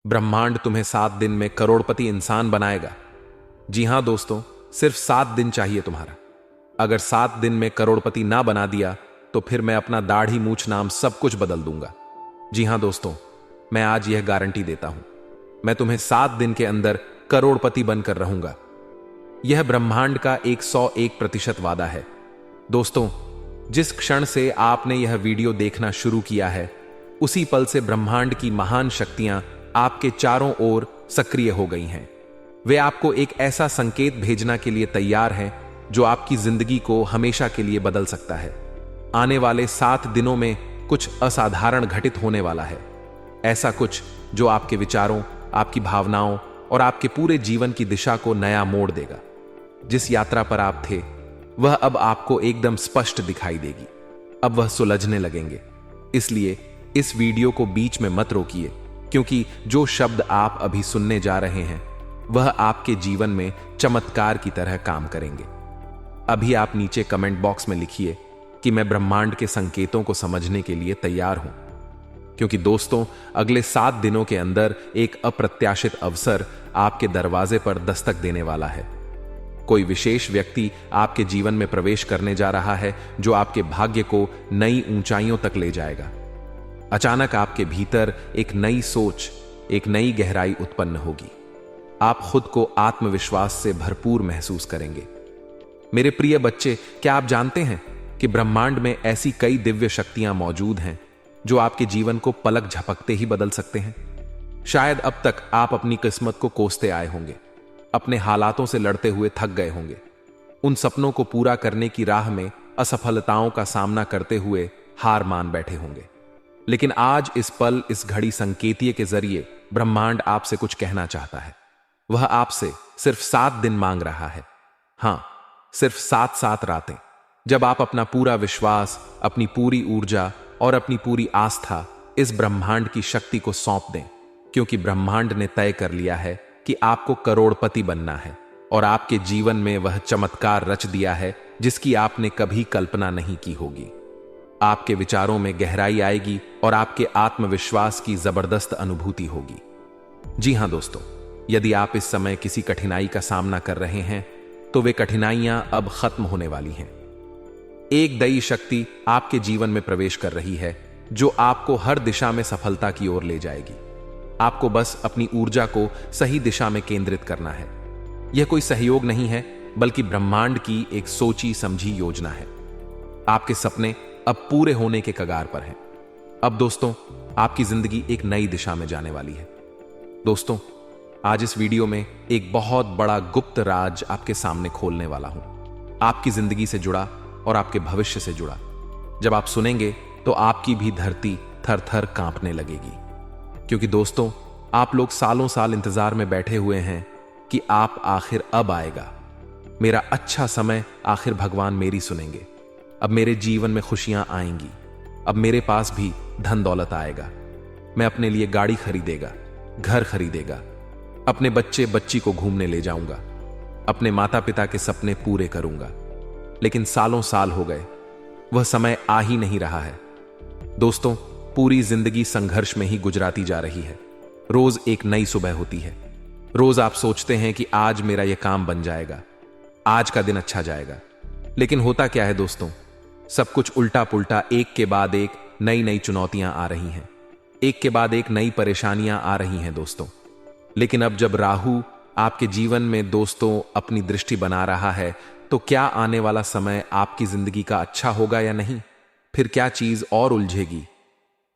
ब्रह्मांड तुम्हें 7 दिन में करोड़पति इंसान बनाएगा। जी हां दोस्तों, सिर्फ 7 दिन चाहिए तुम्हारा। अगर 7 दिन में करोड़पति ना बना दिया तो फिर मैं अपना दाढ़ी मूछ नाम सब कुछ बदल दूंगा। जी हां दोस्तों, मैं आज यह गारंटी देता हूं, मैं तुम्हें 7 दिन के अंदर करोड़पति बनकर रहूंगा। यह ब्रह्मांड का 101% वादा है। दोस्तों, जिस क्षण से आपने यह वीडियो देखना शुरू किया है, उसी पल से ब्रह्मांड की महान शक्तियां आपके चारों ओर सक्रिय हो गई हैं। वे आपको एक ऐसा संकेत भेजना के लिए तैयार हैं जो आपकी जिंदगी को हमेशा के लिए बदल सकता है। आने वाले 7 दिनों में कुछ असाधारण घटित होने वाला है। ऐसा कुछ जो आपके विचारों, आपकी भावनाओं और आपके पूरे जीवन की दिशा को नया मोड़ देगा। जिस यात्रा पर आप थे वह अब आपको एकदम स्पष्ट दिखाई देगी। अब वह सुलझने लगेंगे। इसलिए इस वीडियो को बीच में मत रोकिए, क्योंकि जो शब्द आप अभी सुनने जा रहे हैं वह आपके जीवन में चमत्कार की तरह काम करेंगे। अभी आप नीचे कमेंट बॉक्स में लिखिए कि मैं ब्रह्मांड के संकेतों को समझने के लिए तैयार हूं, क्योंकि दोस्तों, अगले 7 दिनों के अंदर एक अप्रत्याशित अवसर आपके दरवाजे पर दस्तक देने वाला है। कोई विशेष व्यक्ति आपके जीवन में प्रवेश करने जा रहा है जो आपके भाग्य को नई ऊंचाइयों तक ले जाएगा। अचानक आपके भीतर एक नई सोच, एक नई गहराई उत्पन्न होगी। आप खुद को आत्मविश्वास से भरपूर महसूस करेंगे। मेरे प्रिय बच्चे, क्या आप जानते हैं कि ब्रह्मांड में ऐसी कई दिव्य शक्तियां मौजूद हैं जो आपके जीवन को पलक झपकते ही बदल सकते हैं? शायद अब तक आप अपनी किस्मत को कोसते आए होंगे, अपने हालातों से लड़ते हुए थक गए होंगे, उन सपनों को पूरा करने की राह में असफलताओं का सामना करते हुए हार मान बैठे होंगे। लेकिन आज इस पल, इस घड़ी संकेतीय के जरिए ब्रह्मांड आपसे कुछ कहना चाहता है। वह आपसे सिर्फ 7 दिन मांग रहा है। हां, सिर्फ 7 रातें, जब आप अपना पूरा विश्वास, अपनी पूरी ऊर्जा और अपनी पूरी आस्था इस ब्रह्मांड की शक्ति को सौंप दें, क्योंकि ब्रह्मांड ने तय कर लिया है कि आपको करोड़पति बनना है और आपके जीवन में वह चमत्कार रच दिया है जिसकी आपने कभी कल्पना नहीं की होगी। आपके विचारों में गहराई आएगी और आपके आत्मविश्वास की जबरदस्त अनुभूति होगी। जी हां दोस्तों, यदि आप इस समय किसी कठिनाई का सामना कर रहे हैं तो वे कठिनाइयां अब खत्म होने वाली हैं। एक दैवी शक्ति आपके जीवन में प्रवेश कर रही है जो आपको हर दिशा में सफलता की ओर ले जाएगी। आपको बस अपनी ऊर्जा को सही दिशा में केंद्रित करना है। यह कोई सहयोग नहीं है, बल्कि ब्रह्मांड की एक सोची समझी योजना है। आपके सपने अब पूरे होने के कगार पर हैं। अब दोस्तों, आपकी जिंदगी एक नई दिशा में जाने वाली है। दोस्तों, आज इस वीडियो में एक बहुत बड़ा गुप्त राज आपके सामने खोलने वाला हूं, आपकी जिंदगी से जुड़ा और आपके भविष्य से जुड़ा। जब आप सुनेंगे तो आपकी भी धरती थर थर कांपने लगेगी, क्योंकि दोस्तों, आप लोग सालों साल इंतजार में बैठे हुए हैं कि आप आखिर अब आएगा, मेरा अच्छा समय आखिर भगवान मेरी सुनेंगे। अब मेरे जीवन में खुशियां आएंगी, अब मेरे पास भी धन दौलत आएगा, मैं अपने लिए गाड़ी खरीदेगा, घर खरीदेगा, अपने बच्चे बच्ची को घूमने ले जाऊंगा, अपने माता पिता के सपने पूरे करूंगा। लेकिन सालों साल हो गए, वह समय आ ही नहीं रहा है। दोस्तों, पूरी जिंदगी संघर्ष में ही गुजराती जा रही है। रोज एक नई सुबह होती है। रोज आप सोचते हैं कि आज मेरा यह काम बन जाएगा, आज का दिन अच्छा जाएगा। लेकिन होता क्या है दोस्तों, सब कुछ उल्टा पुल्टा, एक के बाद एक नई नई चुनौतियां आ रही हैं, एक के बाद एक नई परेशानियां आ रही हैं दोस्तों। लेकिन अब जब राहु आपके जीवन में दोस्तों अपनी दृष्टि बना रहा है, तो क्या आने वाला समय आपकी जिंदगी का अच्छा होगा या नहीं? फिर क्या चीज और उलझेगी?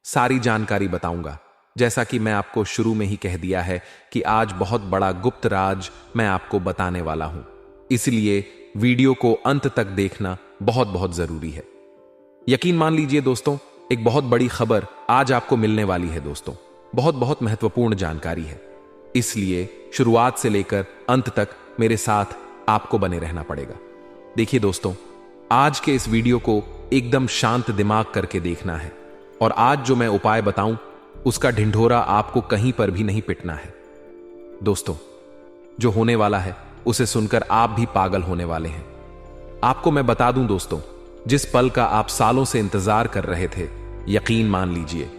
सारी जानकारी बताऊंगा। जैसा कि मैं आपको शुरू में ही कह दिया है कि आज बहुत बड़ा गुप्त राज मैं आपको बताने वाला हूं, इसलिए वीडियो को अंत तक देखना बहुत बहुत जरूरी है। यकीन मान लीजिए दोस्तों, एक बहुत बड़ी खबर आज आपको मिलने वाली है दोस्तों। बहुत बहुत महत्वपूर्ण जानकारी है, इसलिए शुरुआत से लेकर अंत तक मेरे साथ आपको बने रहना पड़ेगा। देखिए दोस्तों, आज के इस वीडियो को एकदम शांत दिमाग करके देखना है, और आज जो मैं उपाय बताऊं उसका ढिंढोरा आपको कहीं पर भी नहीं पिटना है। दोस्तों, जो होने वाला है उसे सुनकर आप भी पागल होने वाले हैं। आपको मैं बता दूं दोस्तों, जिस पल का आप सालों से इंतजार कर रहे थे, यकीन मान लीजिए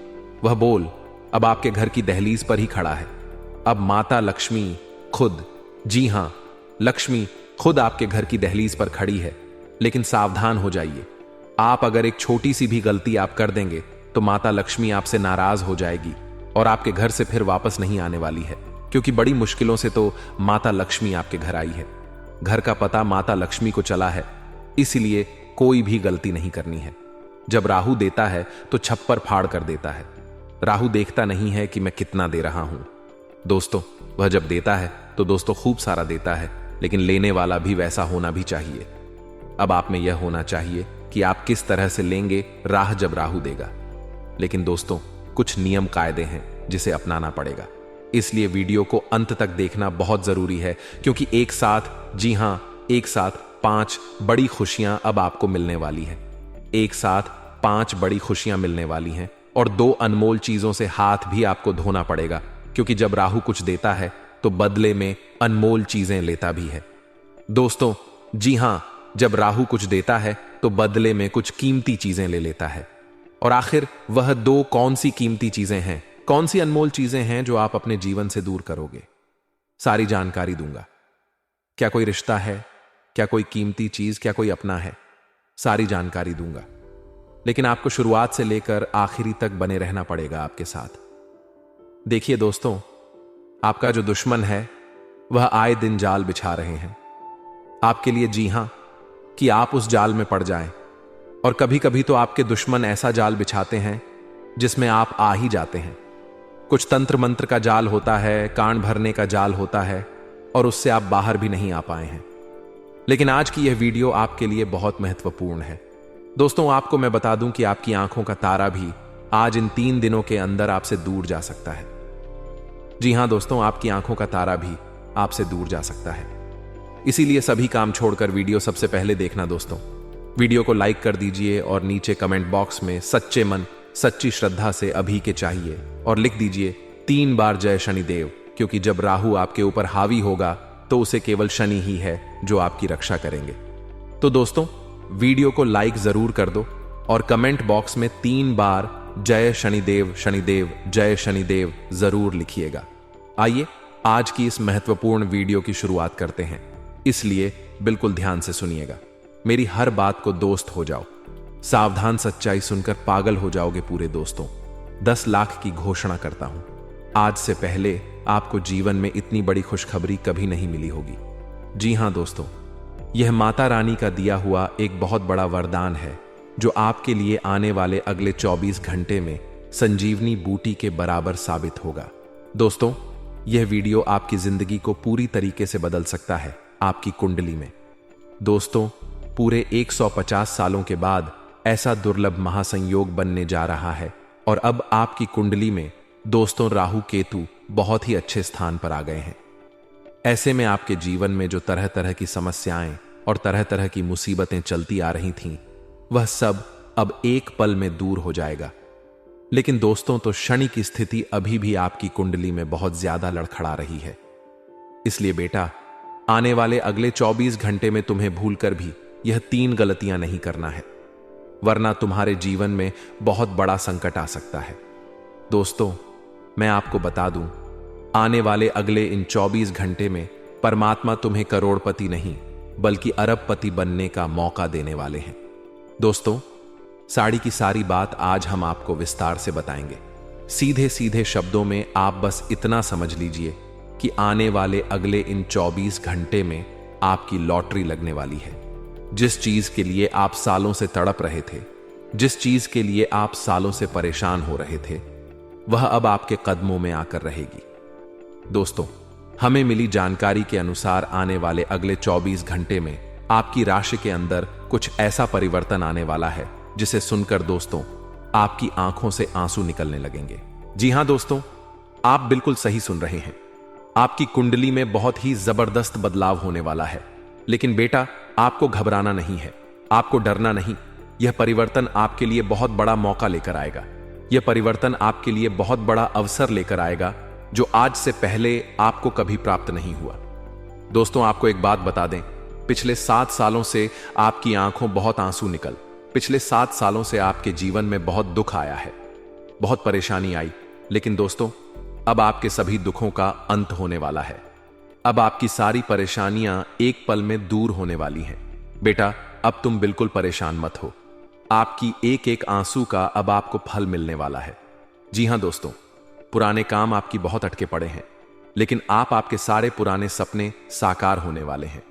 वह बोल अब आपके घर की दहलीज पर ही खड़ा है। अब माता लक्ष्मी खुद, जी हां, लक्ष्मी खुद आपके घर की दहलीज पर खड़ी है। लेकिन सावधान हो जाइए, आप अगर एक छोटी सी भी गलती आप कर देंगे तो माता लक्ष्मी आपसे नाराज हो जाएगी और आपके घर से फिर वापस नहीं आने वाली है, क्योंकि बड़ी मुश्किलों से तो माता लक्ष्मी आपके घर आई है। घर का पता माता लक्ष्मी को चला है, इसलिए कोई भी गलती नहीं करनी है। जब राहु देता है तो छप्पर फाड़ कर देता है। राहु देखता नहीं है कि मैं कितना दे रहा हूं। दोस्तों, वह जब देता है तो दोस्तों खूब सारा देता है, लेकिन लेने वाला भी वैसा होना भी चाहिए। अब आप में यह होना चाहिए कि आप किस तरह से लेंगे राह जब राहु देगा। लेकिन दोस्तों, कुछ नियम कायदे हैं जिसे अपनाना पड़ेगा, इसलिए वीडियो को अंत तक देखना बहुत जरूरी है, क्योंकि एक साथ, जी हां, एक साथ 5 बड़ी खुशियां अब आपको मिलने वाली है। एक साथ 5 बड़ी खुशियां मिलने वाली हैं और 2 अनमोल चीजों से हाथ भी आपको धोना पड़ेगा, क्योंकि जब राहु कुछ देता है तो बदले में अनमोल चीजें लेता भी है। दोस्तों, जी हां, जब राहु कुछ देता है तो बदले में कुछ कीमती चीजें ले लेता है। और आखिर वह 2 कौन सी कीमती चीजें हैं, कौन सी अनमोल चीजें हैं जो आप अपने जीवन से दूर करोगे? सारी जानकारी दूंगा। क्या कोई रिश्ता है, क्या कोई कीमती चीज, क्या कोई अपना है? सारी जानकारी दूंगा, लेकिन आपको शुरुआत से लेकर आखिरी तक बने रहना पड़ेगा आपके साथ। देखिए दोस्तों, आपका जो दुश्मन है वह आए दिन जाल बिछा रहे हैं आपके लिए, जी हां, कि आप उस जाल में पड़ जाएं। और कभी कभी तो आपके दुश्मन ऐसा जाल बिछाते हैं जिसमें आप आ ही जाते हैं। कुछ तंत्र मंत्र का जाल होता है, कान भरने का जाल होता है, और उससे आप बाहर भी नहीं आ पाए हैं। लेकिन आज की यह वीडियो आपके लिए बहुत महत्वपूर्ण है। दोस्तों, आपको मैं बता दूं कि आपकी आंखों का तारा भी आज इन 3 दिनों के अंदर आपसे दूर जा सकता है। जी हां दोस्तों, आपकी आंखों का तारा भी आपसे दूर जा सकता है। इसीलिए सभी काम छोड़कर वीडियो सबसे पहले देखना। दोस्तों, वीडियो को लाइक कर दीजिए और नीचे कमेंट बॉक्स में सच्चे मन, सच्ची श्रद्धा से अभी के चाहिए और लिख दीजिए 3 बार जय शनिदेव, क्योंकि जब राहु आपके ऊपर हावी होगा तो उसे केवल शनि ही है जो आपकी रक्षा करेंगे। तो दोस्तों, वीडियो को लाइक जरूर कर दो और कमेंट बॉक्स में 3 बार जय शनिदेव, शनिदेव, जय शनिदेव जरूर लिखिएगा। आइए आज की इस महत्वपूर्ण वीडियो की शुरुआत करते हैं, इसलिए बिल्कुल ध्यान से सुनिएगा। मेरी हर बात को दोस्त हो जाओ। सावधान, सच्चाई सुनकर पागल हो जाओगे पूरे दोस्तों। 10 लाख की घोषणा करता हूं, आज से पहले आपको जीवन में इतनी बड़ी खुशखबरी कभी नहीं मिली होगी। जी हां दोस्तों, यह माता रानी का दिया हुआ एक बहुत बड़ा वरदान है जो आपके लिए आने वाले अगले 24 घंटे में संजीवनी बूटी के बराबर साबित होगा। दोस्तों, यह वीडियो आपकी जिंदगी को पूरी तरीके से बदल सकता है, आपकी कुंडली में। दोस्तों, पूरे 150 सालों के बाद ऐसा दुर्लभ महासंयोग बनने जा रहा है और अब आपकी कुंडली में दोस्तों राहु केतु बहुत ही अच्छे स्थान पर आ गए हैं। ऐसे में आपके जीवन में जो तरह तरह की समस्याएं और तरह तरह की मुसीबतें चलती आ रही थीं, वह सब अब एक पल में दूर हो जाएगा। लेकिन दोस्तों, तो शनि की स्थिति अभी भी आपकी कुंडली में बहुत ज्यादा लड़खड़ा रही है। इसलिए बेटा, आने वाले अगले 24 घंटे में तुम्हें भूलकर भी यह 3 गलतियां नहीं करना है, वरना तुम्हारे जीवन में बहुत बड़ा संकट आ सकता है। दोस्तों, मैं आपको बता दूं, आने वाले अगले इन 24 घंटे में परमात्मा तुम्हें करोड़पति नहीं बल्कि अरबपति बनने का मौका देने वाले हैं। दोस्तों, साड़ी की सारी बात आज हम आपको विस्तार से बताएंगे। सीधे सीधे शब्दों में आप बस इतना समझ लीजिए कि आने वाले अगले इन 24 घंटे में आपकी लॉटरी लगने वाली है। जिस चीज के लिए आप सालों से तड़प रहे थे, जिस चीज के लिए आप सालों से परेशान हो रहे थे, वह अब आपके कदमों में आकर रहेगी। दोस्तों, हमें मिली जानकारी के अनुसार आने वाले अगले 24 घंटे में आपकी राशि के अंदर कुछ ऐसा परिवर्तन आने वाला है जिसे सुनकर दोस्तों आपकी आंखों से आंसू निकलने लगेंगे। जी हां दोस्तों, आप बिल्कुल सही सुन रहे हैं। आपकी कुंडली में बहुत ही जबरदस्त बदलाव होने वाला है। लेकिन बेटा, आपको घबराना नहीं है, आपको डरना नहीं। यह परिवर्तन आपके लिए बहुत बड़ा मौका लेकर आएगा। यह परिवर्तन आपके लिए बहुत बड़ा अवसर लेकर आएगा जो आज से पहले आपको कभी प्राप्त नहीं हुआ। दोस्तों, आपको एक बात बता दें, पिछले 7 सालों से आपकी आंखों बहुत आंसू निकल, पिछले 7 सालों से आपके जीवन में बहुत दुख आया है, बहुत परेशानी आई। लेकिन दोस्तों, अब आपके सभी दुखों का अंत होने वाला है। अब आपकी सारी परेशानियां एक पल में दूर होने वाली हैं। बेटा, अब तुम बिल्कुल परेशान मत हो। आपकी एक एक आंसू का अब आपको फल मिलने वाला है। जी हां दोस्तों, पुराने काम आपकी बहुत अटके पड़े हैं, लेकिन आपके सारे पुराने सपने साकार होने वाले हैं।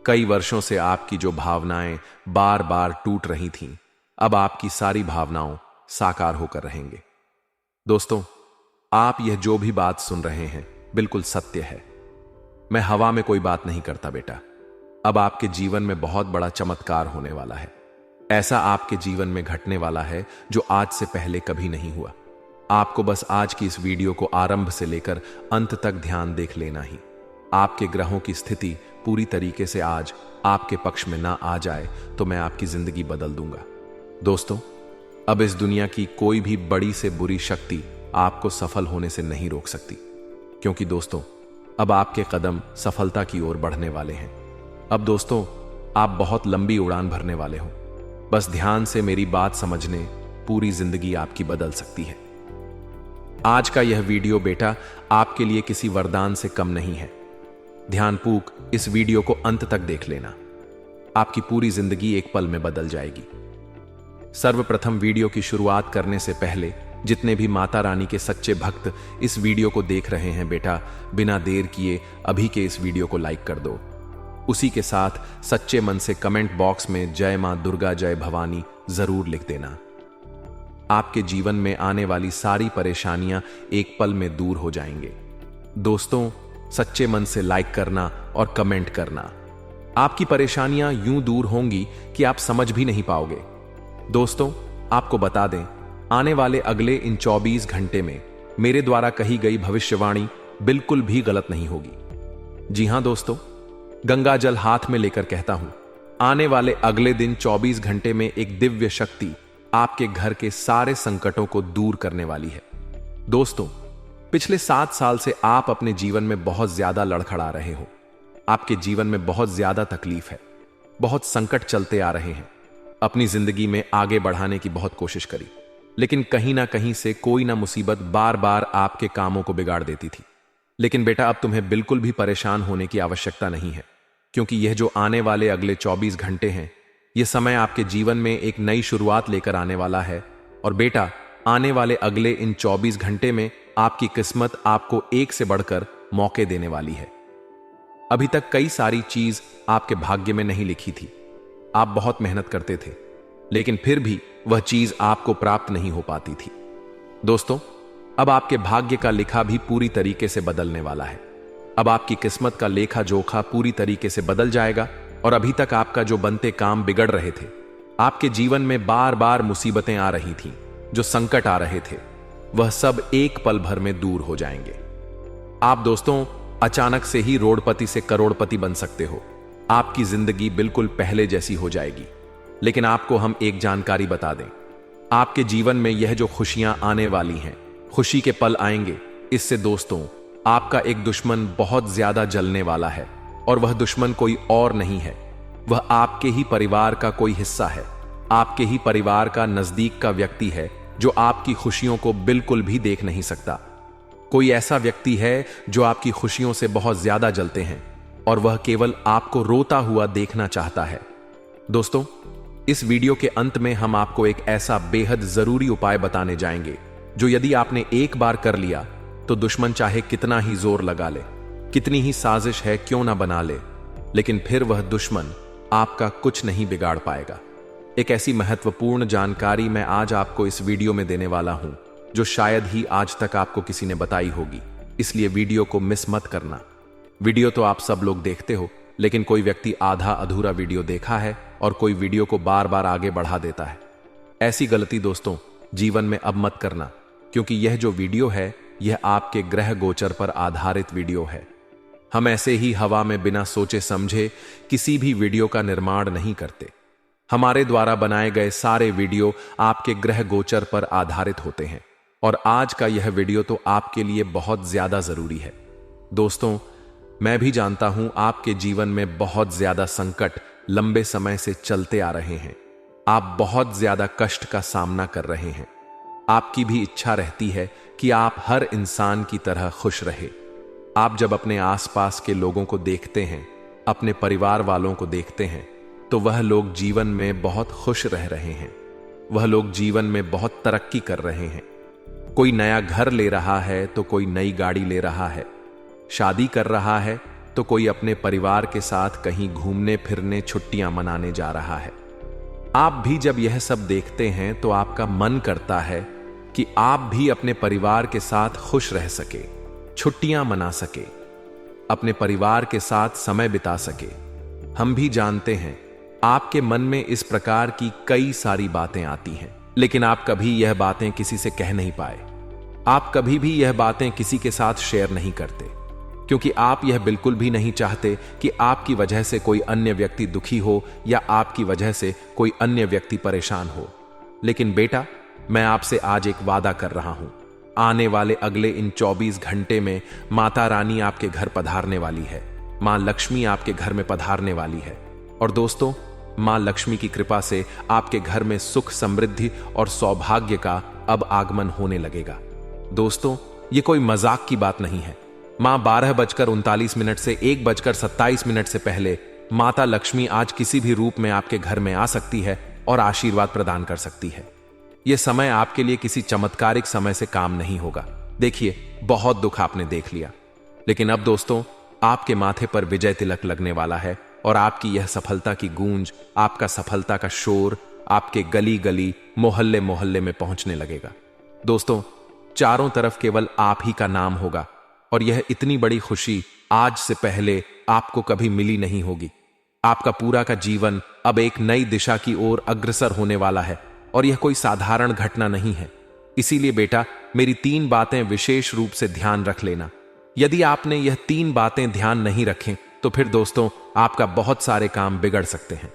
कई वर्षों से आपकी जो भावनाएं बार बार टूट रही थीं, अब आपकी सारी भावनाओं साकार होकर रहेंगे। दोस्तों, आप यह जो भी बात सुन रहे हैं बिल्कुल सत्य है। मैं हवा में कोई बात नहीं करता बेटा। अब आपके जीवन में बहुत बड़ा चमत्कार होने वाला है। ऐसा आपके जीवन में घटने वाला है जो आज से पहले कभी नहीं हुआ। आपको बस आज की इस वीडियो को आरंभ से लेकर अंत तक ध्यान देख लेना ही। आपके ग्रहों की स्थिति पूरी तरीके से आज आपके पक्ष में ना आ जाए तो मैं आपकी जिंदगी बदल दूंगा। दोस्तों, अब इस दुनिया की कोई भी बड़ी से बुरी शक्ति आपको सफल होने से नहीं रोक सकती, क्योंकि दोस्तों, अब आपके कदम सफलता की ओर बढ़ने वाले हैं। अब दोस्तों, आप बहुत लंबी उड़ान भरने वाले हो। बस ध्यान से मेरी बात समझने पूरी जिंदगी आपकी बदल सकती है। आज का यह वीडियो बेटा आपके लिए किसी वरदान से कम नहीं है। ध्यानपूर्वक इस वीडियो को अंत तक देख लेना। आपकी पूरी जिंदगी एक पल में बदल जाएगी। सर्वप्रथम वीडियो की शुरुआत करने से पहले जितने भी माता रानी के सच्चे भक्त इस वीडियो को देख रहे हैं बेटा, बिना देर किए अभी के इस वीडियो को लाइक कर दो। उसी के साथ सच्चे मन से कमेंट बॉक्स में जय मां दुर्गा जय भवानी जरूर लिख देना। आपके जीवन में आने वाली सारी परेशानियां एक पल में दूर हो जाएंगे। दोस्तों, सच्चे मन से लाइक करना और कमेंट करना। आपकी परेशानियां यूं दूर होंगी कि आप समझ भी नहीं पाओगे। दोस्तों, आपको बता दें, आने वाले अगले इन 24 घंटे में मेरे द्वारा कही गई भविष्यवाणी बिल्कुल भी गलत नहीं होगी। जी हां दोस्तों, गंगा जल हाथ में लेकर कहता हूं, आने वाले अगले दिन 24 घंटे में एक दिव्य शक्ति आपके घर के सारे संकटों को दूर करने वाली है। दोस्तों, पिछले 7 साल से आप अपने जीवन में बहुत ज्यादा लड़खड़ा रहे हो। आपके जीवन में बहुत ज्यादा तकलीफ है, बहुत संकट चलते आ रहे हैं। अपनी जिंदगी में आगे बढ़ाने की बहुत कोशिश करी, लेकिन कहीं ना कहीं से कोई ना मुसीबत बार बार आपके कामों को बिगाड़ देती थी। लेकिन बेटा, अब तुम्हें बिल्कुल भी परेशान होने की आवश्यकता नहीं है, क्योंकि यह जो आने वाले अगले 24 घंटे हैं, यह समय आपके जीवन में एक नई शुरुआत लेकर आने वाला है। और बेटा, आने वाले अगले इन 24 घंटे में आपकी किस्मत आपको एक से बढ़कर मौके देने वाली है। अभी तक कई सारी चीज आपके भाग्य में नहीं लिखी थी। आप बहुत मेहनत करते थे, लेकिन फिर भी वह चीज आपको प्राप्त नहीं हो पाती थी। दोस्तों, अब आपके भाग्य का लिखा भी पूरी तरीके से बदलने वाला है। अब आपकी किस्मत का लेखा जोखा पूरी तरीके से बदल जाएगा। और अभी तक आपका जो बनते काम बिगड़ रहे थे, आपके जीवन में बार बार मुसीबतें आ रही थीं, जो संकट आ रहे थे, वह सब एक पल भर में दूर हो जाएंगे। आप दोस्तों, अचानक से ही रोडपति से करोड़पति बन सकते हो। आपकी जिंदगी बिल्कुल पहले जैसी हो जाएगी। लेकिन आपको हम एक जानकारी बता दें, आपके जीवन में यह जो खुशियां आने वाली हैं, खुशी के पल आएंगे, इससे दोस्तों आपका एक दुश्मन बहुत ज्यादा जलने वाला है। और वह दुश्मन कोई और नहीं है, वह आपके ही परिवार का कोई हिस्सा है। आपके ही परिवार का नजदीक का व्यक्ति है जो आपकी खुशियों को बिल्कुल भी देख नहीं सकता। कोई ऐसा व्यक्ति है जो आपकी खुशियों से बहुत ज्यादा जलते हैं और वह केवल आपको रोता हुआ देखना चाहता है। दोस्तों, इस वीडियो के अंत में हम आपको एक ऐसा बेहद जरूरी उपाय बताने जाएंगे जो यदि आपने एक बार कर लिया तो दुश्मन चाहे कितना ही जोर लगा ले, कितनी ही साजिश है क्यों ना बना ले, लेकिन फिर वह दुश्मन आपका कुछ नहीं बिगाड़ पाएगा। एक ऐसी महत्वपूर्ण जानकारी मैं आज आपको इस वीडियो में देने वाला हूं जो शायद ही आज तक आपको किसी ने बताई होगी, इसलिए वीडियो को मिस मत करना। वीडियो तो आप सब लोग देखते हो, लेकिन कोई व्यक्ति आधा अधूरा वीडियो देखा है और कोई वीडियो को बार बार आगे बढ़ा देता है। ऐसी गलती दोस्तों जीवन में अब मत करना, क्योंकि यह जो वीडियो है यह आपके ग्रह गोचर पर आधारित वीडियो है। हम ऐसे ही हवा में बिना सोचे समझे किसी भी वीडियो का निर्माण नहीं करते। हमारे द्वारा बनाए गए सारे वीडियो आपके ग्रह गोचर पर आधारित होते हैं और आज का यह वीडियो तो आपके लिए बहुत ज्यादा जरूरी है। दोस्तों, मैं भी जानता हूं आपके जीवन में बहुत ज्यादा संकट लंबे समय से चलते आ रहे हैं। आप बहुत ज्यादा कष्ट का सामना कर रहे हैं। आपकी भी इच्छा रहती है कि आप हर इंसान की तरह खुश रहे। आप जब अपने आसपास के लोगों को देखते हैं, अपने परिवार वालों को देखते हैं, तो वह लोग जीवन में बहुत खुश रह रहे हैं। वह लोग जीवन में बहुत तरक्की कर रहे हैं। कोई नया घर ले रहा है तो कोई नई गाड़ी ले रहा है, शादी कर रहा है तो कोई अपने परिवार के साथ कहीं घूमने फिरने छुट्टियां मनाने जा रहा है। आप भी जब यह सब देखते हैं तो आपका मन करता है कि आप भी अपने परिवार के साथ खुश रह सके, छुट्टियां मना सके, अपने परिवार के साथ समय बिता सके। हम भी जानते हैं आपके मन में इस प्रकार की कई सारी बातें आती हैं, लेकिन आप कभी यह बातें किसी से कह नहीं पाए। आप कभी भी यह बातें किसी के साथ शेयर नहीं करते, क्योंकि आप यह बिल्कुल भी नहीं चाहते कि आपकी वजह से कोई अन्य व्यक्ति दुखी हो या आपकी वजह से कोई अन्य व्यक्ति परेशान हो। लेकिन बेटा, मैं आपसे आज एक वादा कर रहा हूं, आने वाले अगले इन 24 घंटे में माता रानी आपके घर पधारने वाली है। मां लक्ष्मी आपके घर में पधारने वाली है। और दोस्तों, मां लक्ष्मी की कृपा से आपके घर में सुख, समृद्धि और सौभाग्य का अब आगमन होने लगेगा। दोस्तों, ये कोई मजाक की बात नहीं है। मां 12:39 से 1:27 से पहले माता लक्ष्मी आज किसी भी रूप में आपके घर में आ सकती है और आशीर्वाद प्रदान कर सकती है। यह समय आपके लिए किसी चमत्कारिक समय से काम नहीं होगा। देखिए, बहुत दुख आपने देख लिया, लेकिन अब दोस्तों, आपके माथे पर विजय तिलक लगने वाला है और आपकी यह सफलता की गूंज, आपका सफलता का शोर आपके गली गली, मोहल्ले मोहल्ले में पहुंचने लगेगा। दोस्तों, चारों तरफ केवल आप ही का नाम होगा और यह इतनी बड़ी खुशी आज से पहले आपको कभी मिली नहीं होगी। आपका पूरा का जीवन अब एक नई दिशा की ओर अग्रसर होने वाला है और यह कोई साधारण घटना नहीं है। इसीलिए बेटा, मेरी 3 बातें विशेष रूप से ध्यान रख लेना। यदि आपने यह 3 बातें ध्यान नहीं रखें तो फिर दोस्तों, आपका बहुत सारे काम बिगड़ सकते हैं।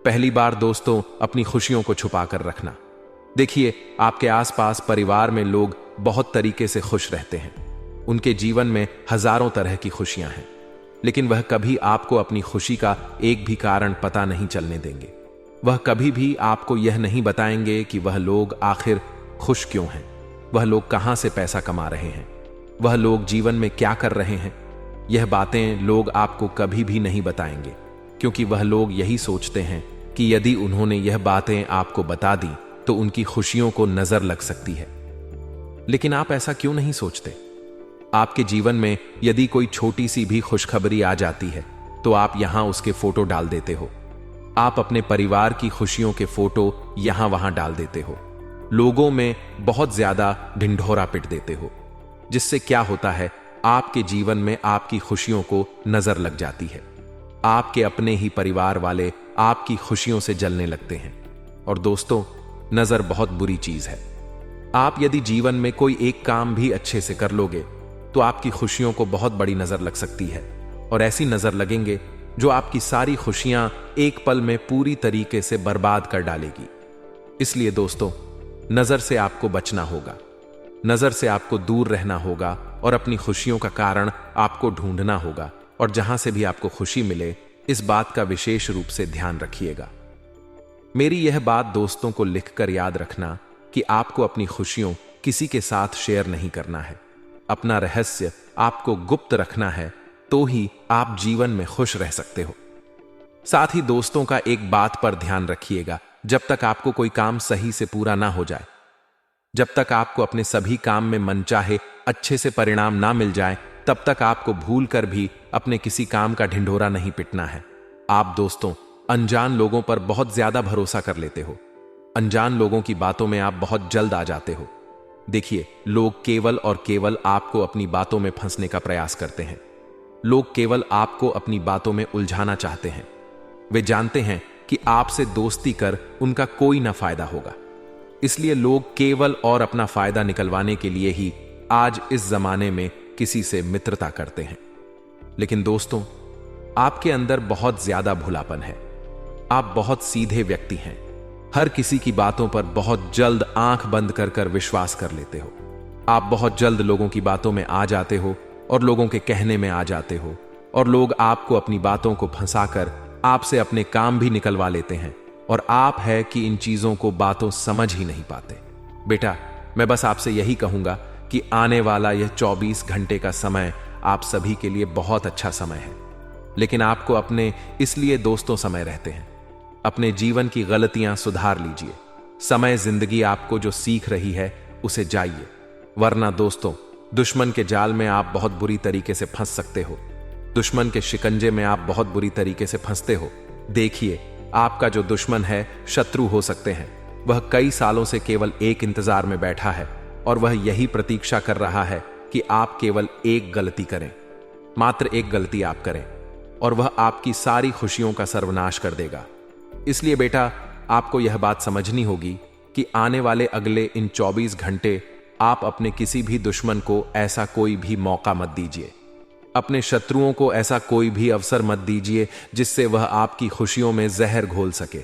पहली बार दोस्तों, अपनी खुशियों को छुपा कर रखना। देखिए, आपके आसपास परिवार में लोग बहुत तरीके से खुश रहते हैं। उनके जीवन में हजारों तरह की खुशियां हैं, लेकिन वह कभी आपको अपनी खुशी का एक भी कारण पता नहीं चलने देंगे। वह कभी भी आपको यह नहीं बताएंगे कि वह लोग आखिर खुश क्यों हैं, वह लोग कहां से पैसा कमा रहे हैं, वह लोग जीवन में क्या कर रहे हैं। यह बातें लोग आपको कभी भी नहीं बताएंगे, क्योंकि वह लोग यही सोचते हैं कि यदि उन्होंने यह बातें आपको बता दी तो उनकी खुशियों को नजर लग सकती है। लेकिन आप ऐसा क्यों नहीं सोचते? आपके जीवन में यदि कोई छोटी सी भी खुशखबरी आ जाती है तो आप यहां उसके फोटो डाल देते हो। आप अपने परिवार की खुशियों के फोटो यहां वहां डाल देते हो। लोगों में बहुत ज्यादा ढिंढोरा पिट देते हो, जिससे क्या होता है, आपके जीवन में आपकी खुशियों को नजर लग जाती है। आपके अपने ही परिवार वाले आपकी खुशियों से जलने लगते हैं। और दोस्तों, नजर बहुत बुरी चीज है। आप यदि जीवन में कोई एक काम भी अच्छे से कर लोगे तो आपकी खुशियों को बहुत बड़ी नजर लग सकती है, और ऐसी नजर लगेंगे जो आपकी सारी खुशियां एक पल में पूरी तरीके से बर्बाद कर डालेगी। इसलिए दोस्तों, नजर से आपको बचना होगा, नजर से आपको दूर रहना होगा और अपनी खुशियों का कारण आपको ढूंढना होगा। और जहां से भी आपको खुशी मिले, इस बात का विशेष रूप से ध्यान रखिएगा। मेरी यह बात दोस्तों को लिखकर याद रखना कि आपको अपनी खुशियों किसी के साथ शेयर नहीं करना है। अपना रहस्य आपको गुप्त रखना है, तो ही आप जीवन में खुश रह सकते हो। साथ ही दोस्तों का एक बात पर ध्यान रखिएगा, जब तक आपको कोई काम सही से पूरा ना हो जाए, जब तक आपको अपने सभी काम में मनचाहे अच्छे से परिणाम ना मिल जाए, तब तक आपको भूल कर भी अपने किसी काम का ढिंढोरा नहीं पिटना है। आप दोस्तों, अनजान लोगों पर बहुत ज्यादा भरोसा कर लेते हो। अनजान लोगों की बातों में आप बहुत जल्द आ जाते हो। देखिए, लोग केवल और केवल आपको अपनी बातों में फंसने का प्रयास करते हैं। लोग केवल आपको अपनी बातों में उलझाना चाहते हैं। वे जानते हैं कि आपसे दोस्ती कर उनका कोई ना फायदा होगा, इसलिए लोग केवल और अपना फायदा निकलवाने के लिए ही आज इस जमाने में किसी से मित्रता करते हैं। लेकिन दोस्तों, आपके अंदर बहुत ज्यादा भुलापन है। आप बहुत सीधे व्यक्ति हैं। हर किसी की बातों पर बहुत जल्द आंख बंद कर कर विश्वास कर लेते हो। आप बहुत जल्द लोगों की बातों में आ जाते हो और लोगों के कहने में आ जाते हो, और लोग आपको अपनी बातों को फंसाकर आपसे अपने काम भी निकलवा लेते हैं, और आप है कि इन चीजों को बातों समझ ही नहीं पाते। बेटा, मैं बस आपसे यही कहूंगा कि आने वाला यह 24 घंटे का समय आप सभी के लिए बहुत अच्छा समय है। लेकिन आपको अपने इसलिए दोस्तों समय रहते हैं। अपने जीवन की गलतियां सुधार लीजिए। समय जिंदगी आपको जो सीख रही है उसे जाइए, वरना दोस्तों दुश्मन के जाल में आप बहुत बुरी तरीके से फंस सकते हो। दुश्मन के शिकंजे में आप बहुत बुरी तरीके से फंसते हो। देखिए, आपका जो दुश्मन है, शत्रु हो सकते हैं, वह कई सालों से केवल एक इंतजार में बैठा है और वह यही प्रतीक्षा कर रहा है कि आप केवल एक गलती करें, मात्र एक गलती आप करें, और वह आपकी सारी खुशियों का सर्वनाश कर देगा। इसलिए बेटा, आपको यह बात समझनी होगी कि आने वाले अगले इन 24 घंटे आप अपने किसी भी दुश्मन को ऐसा कोई भी मौका मत दीजिए। अपने शत्रुओं को ऐसा कोई भी अवसर मत दीजिए जिससे वह आपकी खुशियों में जहर घोल सके।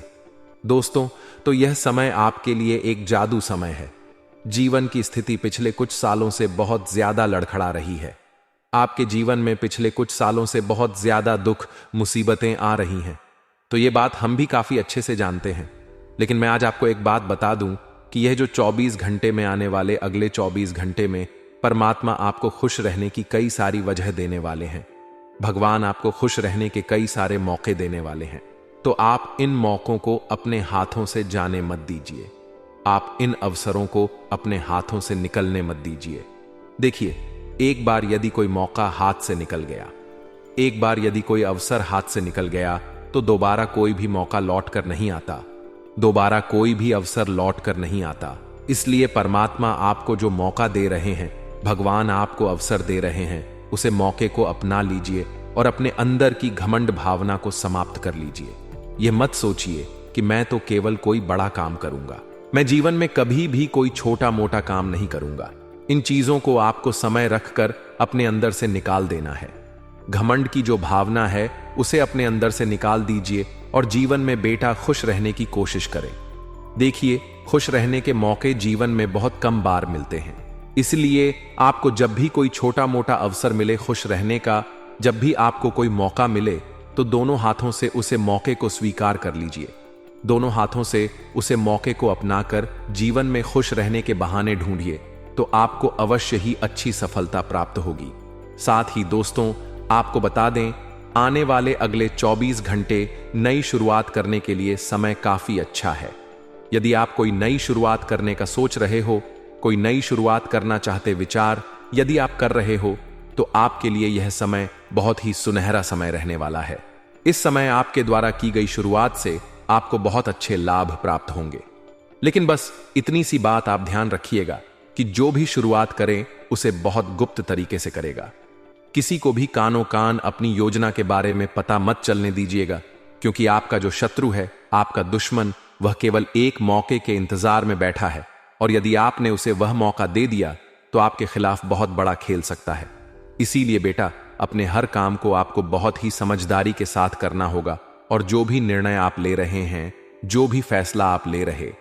दोस्तों, तो यह समय आपके लिए एक जादू समय है। जीवन की स्थिति पिछले कुछ सालों से बहुत ज्यादा लड़खड़ा रही है। आपके जीवन में पिछले कुछ सालों से बहुत ज्यादा दुख, मुसीबतें आ रही हैं। तो ये बात हम भी काफी अच्छे से जानते हैं। लेकिन मैं आज आपको एक बात बता दूं कि यह जो 24 घंटे में आने वाले अगले 24 घंटे में परमात्मा आपको खुश रहने की कई सारी वजह देने वाले हैं। भगवान आपको खुश रहने के कई सारे मौके देने वाले हैं। तो आप इन मौकों को अपने हाथों से जाने मत दीजिए। आप इन अवसरों को अपने हाथों से निकलने मत दीजिए। देखिए, एक बार यदि कोई मौका हाथ से निकल गया, एक बार यदि कोई अवसर हाथ से निकल गया, तो दोबारा कोई भी मौका लौट कर नहीं आता। दोबारा कोई भी अवसर लौट कर नहीं आता। इसलिए परमात्मा आपको जो मौका दे रहे हैं, भगवान आपको अवसर दे रहे हैं, उसे मौके को अपना लीजिए और अपने अंदर की घमंड भावना को समाप्त कर लीजिए। यह मत सोचिए कि मैं तो केवल कोई बड़ा काम करूंगा, मैं जीवन में कभी भी कोई छोटा मोटा काम नहीं करूंगा। इन चीजों को आपको समय रखकर अपने अंदर से निकाल देना है। घमंड की जो भावना है उसे अपने अंदर से निकाल दीजिए और जीवन में बेटा खुश रहने की कोशिश करें। देखिए, खुश रहने के मौके जीवन में बहुत कम बार मिलते हैं। इसलिए आपको जब भी कोई छोटा मोटा अवसर मिले खुश रहने का, जब भी आपको कोई मौका मिले, तो दोनों हाथों से उसे मौके को स्वीकार कर लीजिए। दोनों हाथों से उसे मौके को अपनाकर जीवन में खुश रहने के बहाने ढूंढिए, तो आपको अवश्य ही अच्छी सफलता प्राप्त होगी। साथ ही दोस्तों, आपको बता दें, आने वाले अगले 24 घंटे नई शुरुआत करने के लिए समय काफी अच्छा है। यदि आप कोई नई शुरुआत करने का सोच रहे हो, कोई नई शुरुआत करना चाहते विचार यदि आप कर रहे हो, तो आपके लिए यह समय बहुत ही सुनहरा समय रहने वाला है। इस समय आपके द्वारा की गई शुरुआत से आपको बहुत अच्छे लाभ प्राप्त होंगे। लेकिन बस इतनी सी बात आप ध्यान रखिएगा कि जो भी शुरुआत करें उसे बहुत गुप्त तरीके से करेगा। किसी को भी कानों कान अपनी योजना के बारे में पता मत चलने दीजिएगा, क्योंकि आपका जो शत्रु है, आपका दुश्मन, वह केवल एक मौके के इंतजार में बैठा है, और यदि आपने उसे वह मौका दे दिया तो आपके खिलाफ बहुत बड़ा खेल सकता है। इसीलिए बेटा, अपने हर काम को आपको बहुत ही समझदारी के साथ करना होगा, और जो भी निर्णय आप ले रहे हैं, जो भी फैसला आप ले रहे,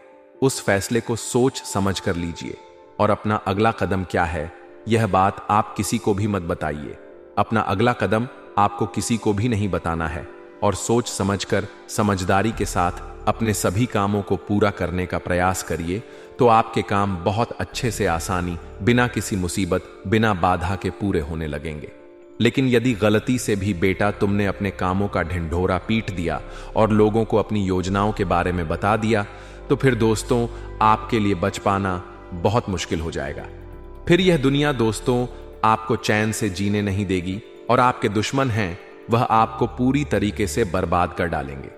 उस फैसले को सोच समझ कर लीजिए, और अपना अगला कदम क्या है यह बात आप किसी को भी मत बताइए। अपना अगला कदम आपको किसी को भी नहीं बताना है, और सोच समझकर समझदारी के साथ अपने सभी कामों को पूरा करने का प्रयास करिए, तो आपके काम बहुत अच्छे से आसानी, बिना किसी मुसीबत, बिना बाधा के पूरे होने लगेंगे। लेकिन यदि गलती से भी बेटा तुमने अपने कामों का ढिंढोरा पीट दिया और लोगों को अपनी योजनाओं के बारे में बता दिया, तो फिर दोस्तों आपके लिए बच पाना बहुत मुश्किल हो जाएगा। फिर यह दुनिया दोस्तों आपको चैन से जीने नहीं देगी, और आपके दुश्मन हैं वह आपको पूरी तरीके से बर्बाद कर डालेंगे।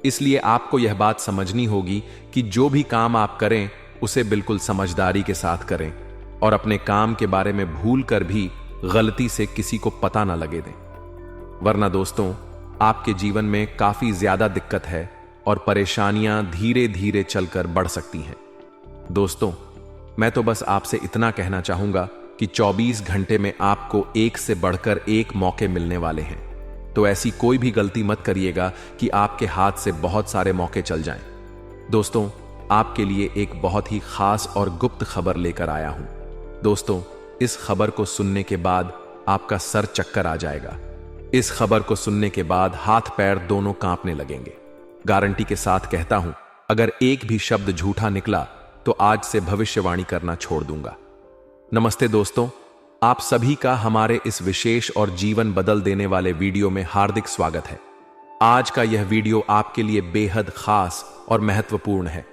इसलिए आपको यह बात समझनी होगी कि जो भी काम आप करें उसे बिल्कुल समझदारी के साथ करें, और अपने काम के बारे में भूल कर भी गलती से किसी को पता ना लगे दें, वरना दोस्तों आपके जीवन में काफी ज्यादा दिक्कत है और परेशानियां धीरे धीरे चलकर बढ़ सकती हैं। दोस्तों, मैं तो बस आपसे इतना कहना चाहूंगा कि 24 घंटे में आपको एक से बढ़कर एक मौके मिलने वाले हैं। तो ऐसी कोई भी गलती मत करिएगा कि आपके हाथ से बहुत सारे मौके चल जाएं। दोस्तों, आपके लिए एक बहुत ही खास और गुप्त खबर लेकर आया हूं। दोस्तों, इस खबर को सुनने के बाद आपका सर चक्कर आ जाएगा। इस खबर को सुनने के बाद हाथ पैर दोनों कांपने लगेंगे। गारंटी के साथ कहता हूं, अगर एक भी शब्द झूठा निकला तो आज से भविष्यवाणी करना छोड़ दूंगा। नमस्ते दोस्तों, आप सभी का हमारे इस विशेष और जीवन बदल देने वाले वीडियो में हार्दिक स्वागत है। आज का यह वीडियो आपके लिए बेहद खास और महत्वपूर्ण है।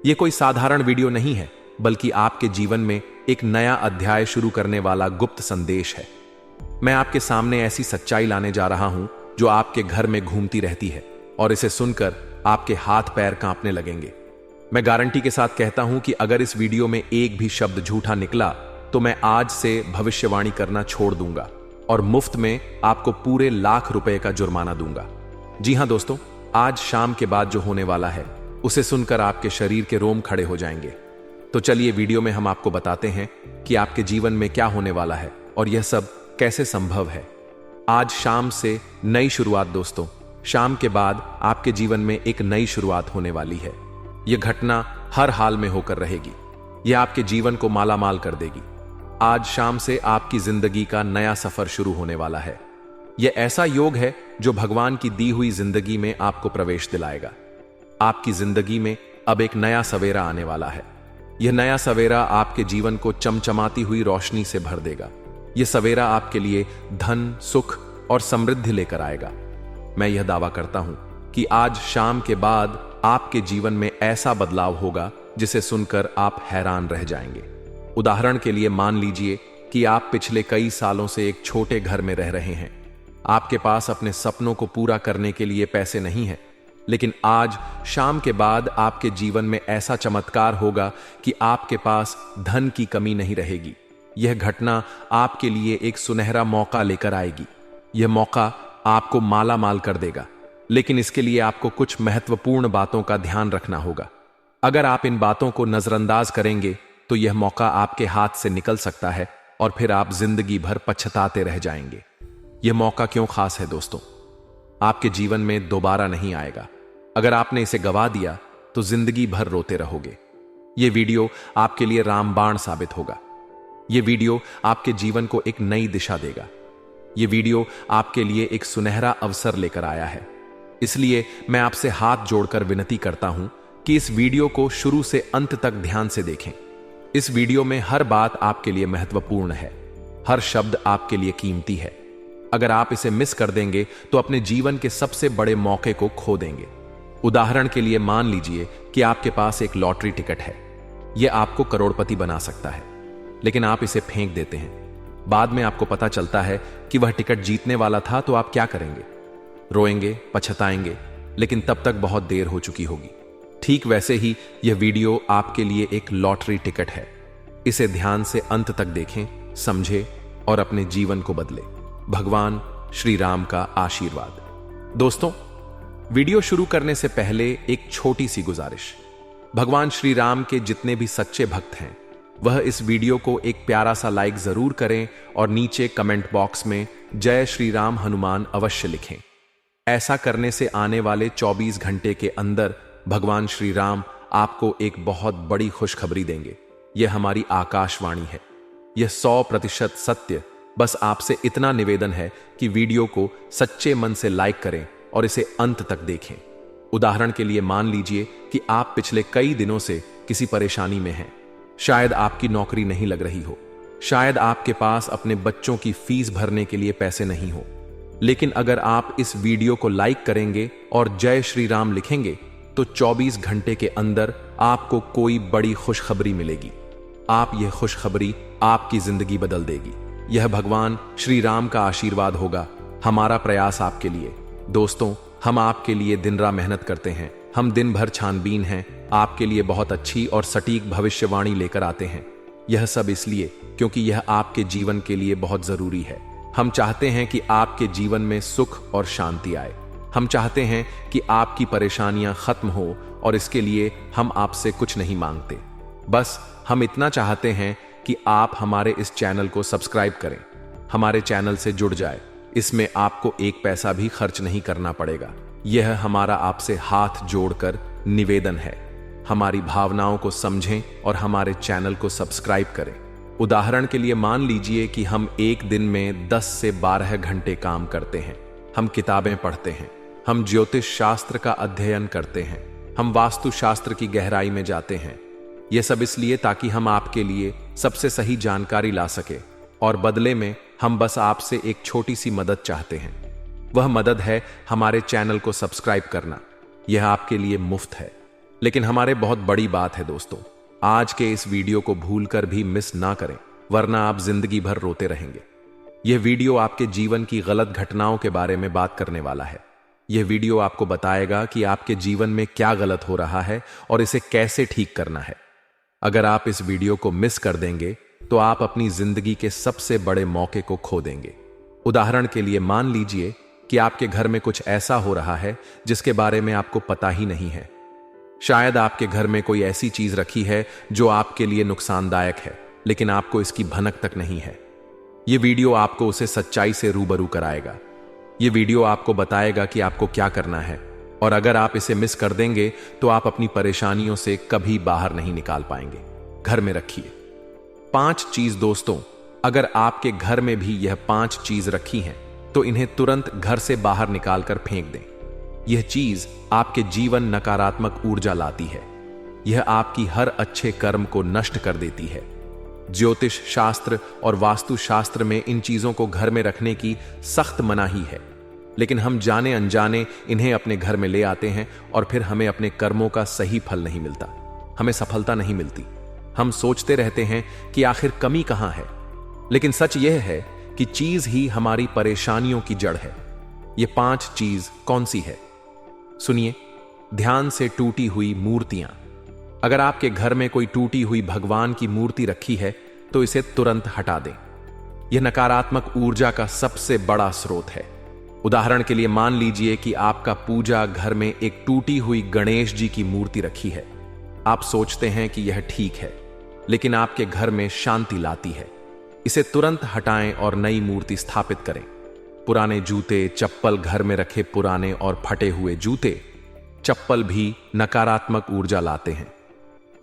यह कोई साधारण वीडियो नहीं है, बल्कि आपके जीवन में एक नया अध्याय शुरू करने वाला गुप्त संदेश है। मैं आपके सामने ऐसी सच्चाई लाने जा रहा हूं जो आपके घर में घूमती रहती है और इसे सुनकर आपके हाथ पैर कांपने लगेंगे। मैं गारंटी के साथ कहता हूं कि अगर इस वीडियो में एक भी शब्द झूठा निकला तो मैं आज से भविष्यवाणी करना छोड़ दूंगा और मुफ्त में आपको पूरे लाख रुपए का जुर्माना दूंगा। जी हां दोस्तों, आज शाम के बाद जो होने वाला है उसे सुनकर आपके शरीर के रोम खड़े हो जाएंगे। तो चलिए वीडियो में हम आपको बताते हैं कि आपके जीवन में क्या होने वाला है और यह सब कैसे संभव है। आज शाम से नई शुरुआत दोस्तों, शाम के बाद आपके जीवन में एक नई शुरुआत होने वाली है। यह घटना हर हाल में होकर रहेगी। यह आपके जीवन को मालामाल कर देगी। आज शाम से आपकी जिंदगी का नया सफर शुरू होने वाला है। यह ऐसा योग है जो भगवान की दी हुई जिंदगी में आपको प्रवेश दिलाएगा। आपकी जिंदगी में अब एक नया सवेरा आने वाला है। यह नया सवेरा आपके जीवन को चमचमाती हुई रोशनी से भर देगा। यह सवेरा आपके लिए धन, सुख और समृद्धि लेकर आएगा। मैं यह दावा करता हूं कि आज शाम के बाद आपके जीवन में ऐसा बदलाव होगा जिसे सुनकर आप हैरान रह जाएंगे। उदाहरण के लिए मान लीजिए कि आप पिछले कई सालों से एक छोटे घर में रह रहे हैं। आपके पास अपने सपनों को पूरा करने के लिए पैसे नहीं हैं, लेकिन आज शाम के बाद आपके जीवन में ऐसा चमत्कार होगा कि आपके पास धन की कमी नहीं रहेगी। यह घटना आपके लिए एक सुनहरा मौका लेकर आएगी। यह मौका आपको माला माल कर देगा, लेकिन इसके लिए आपको कुछ महत्वपूर्ण बातों का ध्यान रखना होगा। अगर आप इन बातों को नजरअंदाज करेंगे तो यह मौका आपके हाथ से निकल सकता है और फिर आप जिंदगी भर पछताते रह जाएंगे। यह मौका क्यों खास है दोस्तों? आपके जीवन में दोबारा नहीं आएगा। अगर आपने इसे गवा दिया तो जिंदगी भर रोते रहोगे। यह वीडियो आपके लिए रामबाण साबित होगा। यह वीडियो आपके जीवन को एक नई दिशा देगा। यह वीडियो आपके लिए एक सुनहरा अवसर लेकर आया है। इसलिए मैं आपसे हाथ जोड़कर विनती करता हूं कि इस वीडियो को शुरू से अंत तक ध्यान से देखें। इस वीडियो में हर बात आपके लिए महत्वपूर्ण है। हर शब्द आपके लिए कीमती है। अगर आप इसे मिस कर देंगे तो अपने जीवन के सबसे बड़े मौके को खो देंगे। उदाहरण के लिए मान लीजिए कि आपके पास एक लॉटरी टिकट है। यह आपको करोड़पति बना सकता है, लेकिन आप इसे फेंक देते हैं। बाद में आपको पता चलता है कि वह टिकट जीतने वाला था, तो आप क्या करेंगे? रोएंगे, पछताएंगे, लेकिन तब तक बहुत देर हो चुकी होगी। ठीक वैसे ही यह वीडियो आपके लिए एक लॉटरी टिकट है। इसे ध्यान से अंत तक देखें, समझें और अपने जीवन को बदले। भगवान श्री राम का आशीर्वाद। दोस्तों, वीडियो शुरू करने से पहले एक छोटी सी गुजारिश। भगवान श्री राम के जितने भी सच्चे भक्त हैं, वह इस वीडियो को एक प्यारा सा लाइक जरूर करें और नीचे कमेंट बॉक्स में जय श्री राम हनुमान अवश्य लिखें। ऐसा करने से आने वाले 24 घंटे के अंदर भगवान श्री राम आपको एक बहुत बड़ी खुशखबरी देंगे। यह हमारी आकाशवाणी है। यह 100% सत्य। बस आपसे इतना निवेदन है कि वीडियो को सच्चे मन से लाइक करें और इसे अंत तक देखें। उदाहरण के लिए मान लीजिए कि आप पिछले कई दिनों से किसी परेशानी में हैं। शायद आपकी नौकरी नहीं लग रही हो, शायद आपके पास अपने बच्चों की फीस भरने के लिए पैसे नहीं हो। लेकिन अगर आप इस वीडियो को लाइक करेंगे और जय श्री राम लिखेंगे तो 24 घंटे के अंदर आपको कोई बड़ी खुशखबरी मिलेगी। आप यह खुशखबरी आपकी जिंदगी बदल देगी। यह भगवान श्री राम का आशीर्वाद होगा। हमारा प्रयास आपके लिए। दोस्तों, हम आपके लिए दिन रात मेहनत करते हैं। हम दिन भर छानबीन हैं, आपके लिए बहुत अच्छी और सटीक भविष्यवाणी लेकर आते हैं। यह सब इसलिए क्योंकि यह आपके जीवन के लिए बहुत जरूरी है। हम चाहते हैं कि आपके जीवन में सुख और शांति आए। हम चाहते हैं कि आपकी परेशानियां खत्म हो और इसके लिए हम आपसे कुछ नहीं मांगते। बस हम इतना चाहते हैं कि आप हमारे इस चैनल को सब्सक्राइब करें, हमारे चैनल से जुड़ जाए। इसमें आपको एक पैसा भी खर्च नहीं करना पड़ेगा। यह हमारा आपसे हाथ जोड़कर निवेदन है। हमारी भावनाओं को समझें और हमारे चैनल को सब्सक्राइब करें। उदाहरण के लिए मान लीजिए कि हम एक दिन में 10 से 12 घंटे काम करते हैं। हम किताबें पढ़ते हैं, हम ज्योतिष शास्त्र का अध्ययन करते हैं, हम वास्तु शास्त्र की गहराई में जाते हैं। यह सब इसलिए ताकि हम आपके लिए सबसे सही जानकारी ला सके, और बदले में हम बस आपसे एक छोटी सी मदद चाहते हैं। वह मदद है हमारे चैनल को सब्सक्राइब करना। यह आपके लिए मुफ्त है, लेकिन हमारे बहुत बड़ी बात है दोस्तों, आज के इस वीडियो को भूलकर भी मिस ना करें, वरना आप जिंदगी भर रोते रहेंगे। यह वीडियो आपके जीवन की गलत घटनाओं के बारे में बात करने वाला है। यह वीडियो आपको बताएगा कि आपके जीवन में क्या गलत हो रहा है और इसे कैसे ठीक करना है। अगर आप इस वीडियो को मिस कर देंगे तो आप अपनी जिंदगी के सबसे बड़े मौके को खो देंगे। उदाहरण के लिए मान लीजिए कि आपके घर में कुछ ऐसा हो रहा है जिसके बारे में आपको पता ही नहीं है। शायद आपके घर में कोई ऐसी चीज रखी है जो आपके लिए नुकसानदायक है, लेकिन आपको इसकी भनक तक नहीं है। यह वीडियो आपको उसे सच्चाई से रूबरू कराएगा। यह वीडियो आपको बताएगा कि आपको क्या करना है, और अगर आप इसे मिस कर देंगे तो आप अपनी परेशानियों से कभी बाहर नहीं निकाल पाएंगे। घर में रखिए 5 चीज दोस्तों, अगर आपके घर में भी यह 5 चीज रखी हैं तो इन्हें तुरंत घर से बाहर निकालकर फेंक दें। यह चीज आपके जीवन नकारात्मक ऊर्जा लाती है। यह आपकी हर अच्छे कर्म को नष्ट कर देती है। ज्योतिष शास्त्र और वास्तु शास्त्र में इन चीजों को घर में रखने की सख्त मनाही है, लेकिन हम जाने अनजाने इन्हें अपने घर में ले आते हैं और फिर हमें अपने कर्मों का सही फल नहीं मिलता, हमें सफलता नहीं मिलती। हम सोचते रहते हैं कि आखिर कमी कहां है, लेकिन सच यह है कि चीज ही हमारी परेशानियों की जड़ है। ये 5 चीज कौन सी है? सुनिए ध्यान से। टूटी हुई मूर्तियां। अगर आपके घर में कोई टूटी हुई भगवान की मूर्ति रखी है तो इसे तुरंत हटा दें। यह नकारात्मक ऊर्जा का सबसे बड़ा स्रोत है। उदाहरण के लिए मान लीजिए कि आपका पूजा घर में एक टूटी हुई गणेश जी की मूर्ति रखी है। आप सोचते हैं कि यह ठीक है, लेकिन आपके घर में शांति लाती है। इसे तुरंत हटाएं और नई मूर्ति स्थापित करें। पुराने जूते, चप्पल, घर में रखे पुराने और फटे हुए जूते, चप्पल भी नकारात्मक ऊर्जा लाते हैं।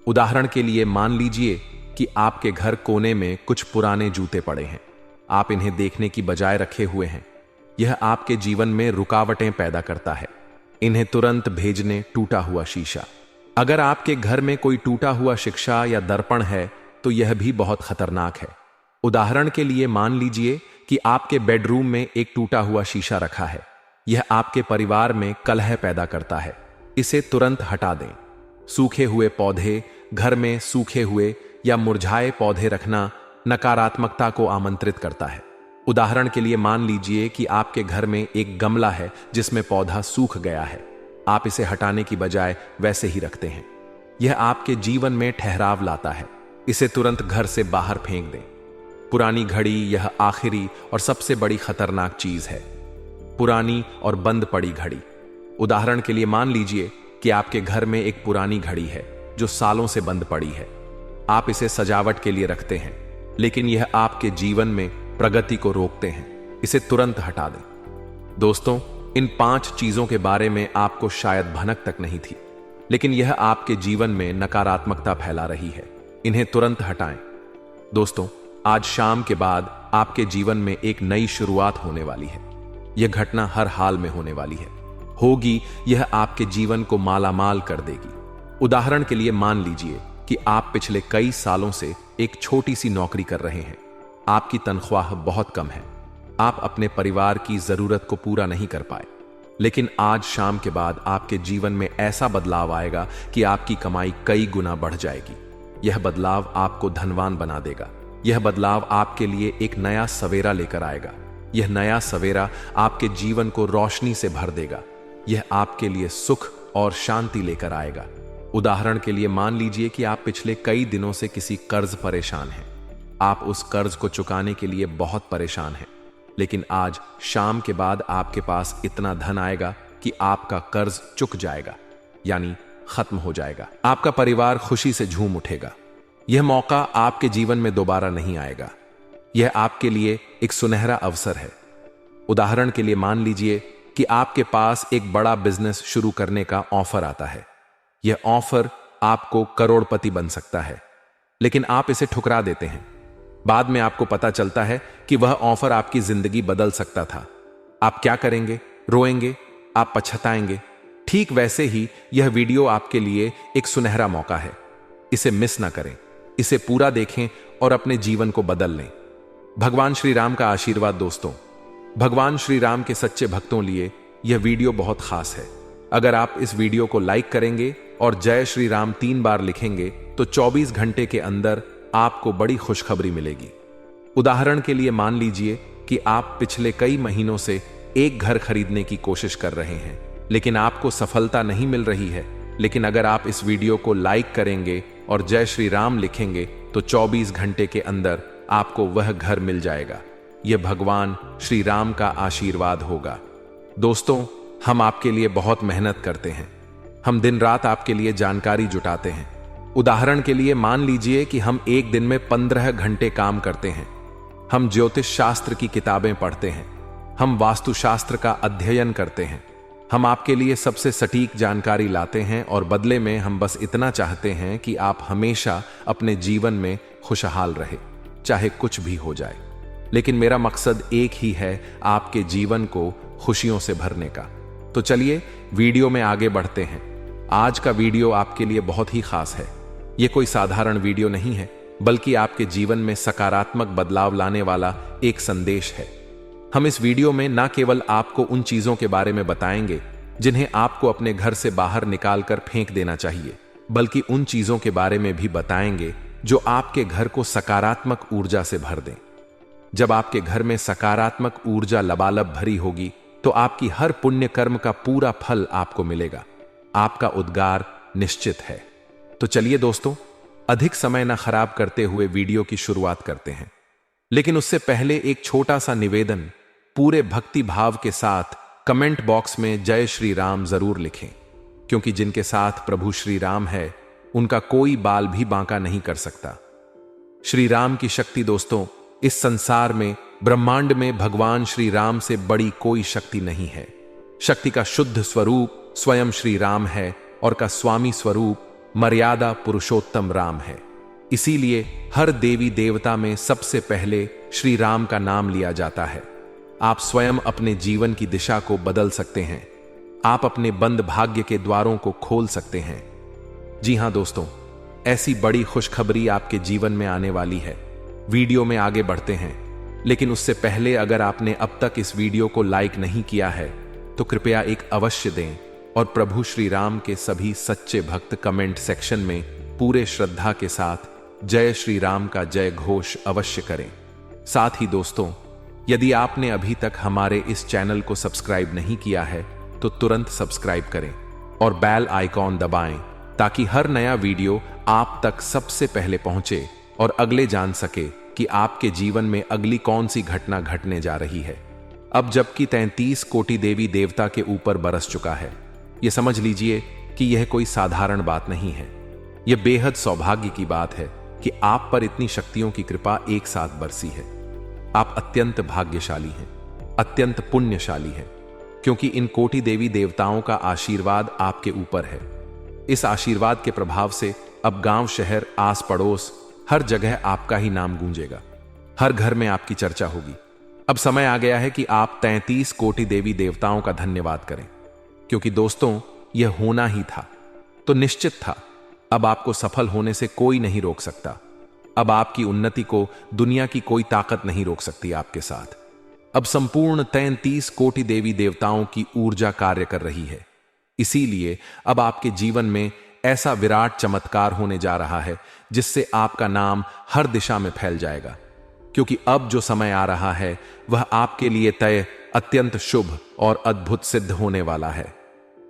उदाहरण के लिए मान लीजिए कि आपके घर कोने में कुछ पुराने जूते पड़े हैं। आप इन्हें देखने की बजाय रखे हुए हैं। यह आपके जीवन में रुकावटें पैदा करता है। इन्हें तुरंत भेजने। टूटा हुआ शीशा। अगर आपके घर में कोई टूटा हुआ शीशा या दर्पण है तो यह भी बहुत खतरनाक है। उदाहरण के लिए मान लीजिए कि आपके बेडरूम में एक टूटा हुआ शीशा रखा है। यह आपके परिवार में कलह पैदा करता है। इसे तुरंत हटा दें। सूखे हुए पौधे। घर में सूखे हुए या मुरझाए पौधे रखना नकारात्मकता को आमंत्रित करता है। उदाहरण के लिए मान लीजिए कि आपके घर में एक गमला है जिसमें पौधा सूख गया है। आप इसे हटाने की बजाय वैसे ही रखते हैं। यह आपके जीवन में ठहराव लाता है। इसे तुरंत घर से बाहर फेंक दें। पुरानी घड़ी। यह आखिरी और सबसे बड़ी खतरनाक चीज है। पुरानी और बंद पड़ी घड़ी। उदाहरण के लिए मान लीजिए कि आपके घर में एक पुरानी घड़ी है जो सालों से बंद पड़ी है। आप इसे सजावट के लिए रखते हैं, लेकिन यह आपके जीवन में प्रगति को रोकते हैं। इसे तुरंत हटा दें। दोस्तों, इन 5 चीजों के बारे में आपको शायद भनक तक नहीं थी, लेकिन यह आपके जीवन में नकारात्मकता फैला रही है। इन्हें तुरंत हटाएं। दोस्तों, आज शाम के बाद आपके जीवन में एक नई शुरुआत होने वाली है। यह घटना हर हाल में होने वाली है। यह आपके जीवन को मालामाल कर देगी। उदाहरण के लिए मान लीजिए कि आप पिछले कई सालों से एक छोटी सी नौकरी कर रहे हैं। आपकी तनख्वाह बहुत कम है। आप अपने परिवार की जरूरत को पूरा नहीं कर पाए, लेकिन आज शाम के बाद आपके जीवन में ऐसा बदलाव आएगा कि आपकी कमाई कई गुना बढ़ जाएगी। यह बदलाव आपको धनवान बना देगा। यह बदलाव आपके लिए एक नया सवेरा लेकर आएगा। यह नया सवेरा आपके जीवन को रोशनी से भर देगा। यह आपके लिए सुख और शांति लेकर आएगा। उदाहरण के लिए मान लीजिए कि आप पिछले कई दिनों से किसी कर्ज परेशान हैं। आप उस कर्ज को चुकाने के लिए बहुत परेशान हैं, लेकिन आज शाम के बाद आपके पास इतना धन आएगा कि आपका कर्ज चुक जाएगा, यानी खत्म हो जाएगा। आपका परिवार खुशी से झूम उठेगा। यह मौका आपके जीवन में दोबारा नहीं आएगा। यह आपके लिए एक सुनहरा अवसर है। उदाहरण के लिए मान लीजिए कि आपके पास एक बड़ा बिजनेस शुरू करने का ऑफर आता है। यह ऑफर आपको करोड़पति बन सकता है, लेकिन आप इसे ठुकरा देते हैं। बाद में आपको पता चलता है कि वह ऑफर आपकी जिंदगी बदल सकता था। आप क्या करेंगे? रोएंगे, आप पछताएंगे। ठीक वैसे ही यह वीडियो आपके लिए एक सुनहरा मौका है। इसे मिस ना करें, इसे पूरा देखें और अपने जीवन को बदल लें। भगवान श्री राम का आशीर्वाद। दोस्तों, भगवान श्री राम के सच्चे भक्तों लिए यह वीडियो बहुत खास है। अगर आप इस वीडियो को लाइक करेंगे और जय श्री राम 3 बार लिखेंगे तो 24 घंटे के अंदर आपको बड़ी खुशखबरी मिलेगी। उदाहरण के लिए मान लीजिए कि आप पिछले कई महीनों से एक घर खरीदने की कोशिश कर रहे हैं, लेकिन आपको सफलता नहीं मिल रही है। लेकिन अगर आप इस वीडियो को लाइक करेंगे और जय श्री राम लिखेंगे तो 24 घंटे के अंदर आपको वह घर मिल जाएगा। यह भगवान श्री राम का आशीर्वाद होगा। दोस्तों, हम आपके लिए बहुत मेहनत करते हैं। हम दिन रात आपके लिए जानकारी जुटाते हैं। उदाहरण के लिए मान लीजिए कि हम एक दिन में 15 घंटे काम करते हैं। हम ज्योतिष शास्त्र की किताबें पढ़ते हैं। हम वास्तुशास्त्र का अध्ययन करते हैं। हम आपके लिए सबसे सटीक जानकारी लाते हैं और बदले में हम बस इतना चाहते हैं कि आप हमेशा अपने जीवन में खुशहाल रहे, चाहे कुछ भी हो जाए। लेकिन मेरा मकसद एक ही है, आपके जीवन को खुशियों से भरने का। तो चलिए वीडियो में आगे बढ़ते हैं। आज का वीडियो आपके लिए बहुत ही खास है। यह कोई साधारण वीडियो नहीं है, बल्कि आपके जीवन में सकारात्मक बदलाव लाने वाला एक संदेश है। हम इस वीडियो में न केवल आपको उन चीजों के बारे में बताएंगे जिन्हें आपको अपने घर से बाहर निकालकर फेंक देना चाहिए, बल्कि उन चीजों के बारे में भी बताएंगे जो आपके घर को सकारात्मक ऊर्जा से भर दें। जब आपके घर में सकारात्मक ऊर्जा लबालब भरी होगी तो आपकी हर पुण्य कर्म का पूरा फल आपको मिलेगा। आपका उद्गार निश्चित है। तो चलिए दोस्तों, अधिक समय न खराब करते हुए वीडियो की शुरुआत करते हैं। लेकिन उससे पहले एक छोटा सा निवेदन, पूरे भक्ति भाव के साथ कमेंट बॉक्स में जय श्री राम जरूर लिखें, क्योंकि जिनके साथ प्रभु श्री राम है उनका कोई बाल भी बांका नहीं कर सकता। श्री राम की शक्ति। दोस्तों, इस संसार में, ब्रह्मांड में भगवान श्री राम से बड़ी कोई शक्ति नहीं है। शक्ति का शुद्ध स्वरूप स्वयं श्री राम है और का स्वामी स्वरूप मर्यादा पुरुषोत्तम राम है। इसीलिए हर देवी देवता में सबसे पहले श्री राम का नाम लिया जाता है। आप स्वयं अपने जीवन की दिशा को बदल सकते हैं। आप अपने बंद भाग्य के द्वारों को खोल सकते हैं। जी हां दोस्तों, ऐसी बड़ी खुशखबरी आपके जीवन में आने वाली है। वीडियो में आगे बढ़ते हैं, लेकिन उससे पहले अगर आपने अब तक इस वीडियो को लाइक नहीं किया है तो कृपया एक अवश्य दें और प्रभु श्री राम के सभी सच्चे भक्त कमेंट सेक्शन में पूरे श्रद्धा के साथ जय श्री राम का जय घोष अवश्य करें। साथ ही दोस्तों, यदि आपने अभी तक हमारे इस चैनल को सब्सक्राइब नहीं किया है तो तुरंत सब्सक्राइब करें और बेल आइकॉन दबाएं, ताकि हर नया वीडियो आप तक सबसे पहले पहुंचे और अगले जान सके कि आपके जीवन में अगली कौन सी घटना घटने जा रही है। अब जबकि 33 कोटि देवी देवता के ऊपर बरस चुका है, यह समझ लीजिए कि यह कोई साधारण बात नहीं है। यह बेहद सौभाग्य की बात है कि आप पर इतनी शक्तियों की कृपा एक साथ बरसी है। आप अत्यंत भाग्यशाली हैं, अत्यंत पुण्यशाली हैं, क्योंकि इन कोटि देवी देवताओं का आशीर्वाद आपके ऊपर है। इस आशीर्वाद के प्रभाव से अब गांव, शहर, आस पड़ोस, हर जगह आपका ही नाम गूंजेगा। हर घर में आपकी चर्चा होगी। अब समय आ गया है कि आप 33 कोटि देवी देवताओं का धन्यवाद करें, क्योंकि दोस्तों, यह होना ही था तो निश्चित था। अब आपको सफल होने से कोई नहीं रोक सकता। अब आपकी उन्नति को दुनिया की कोई ताकत नहीं रोक सकती आपके साथ। अब संपूर्ण 33 कोटि देवी देवताओं की ऊर्जा कार्य कर रही है। इसीलिए अब आपके जीवन में ऐसा विराट चमत्कार होने जा रहा है जिससे आपका नाम हर दिशा में फैल जाएगा। क्योंकि अब जो समय आ रहा है वह आपके लिए तय, अत्यंत शुभ और अद्भुत सिद्ध होने वाला है।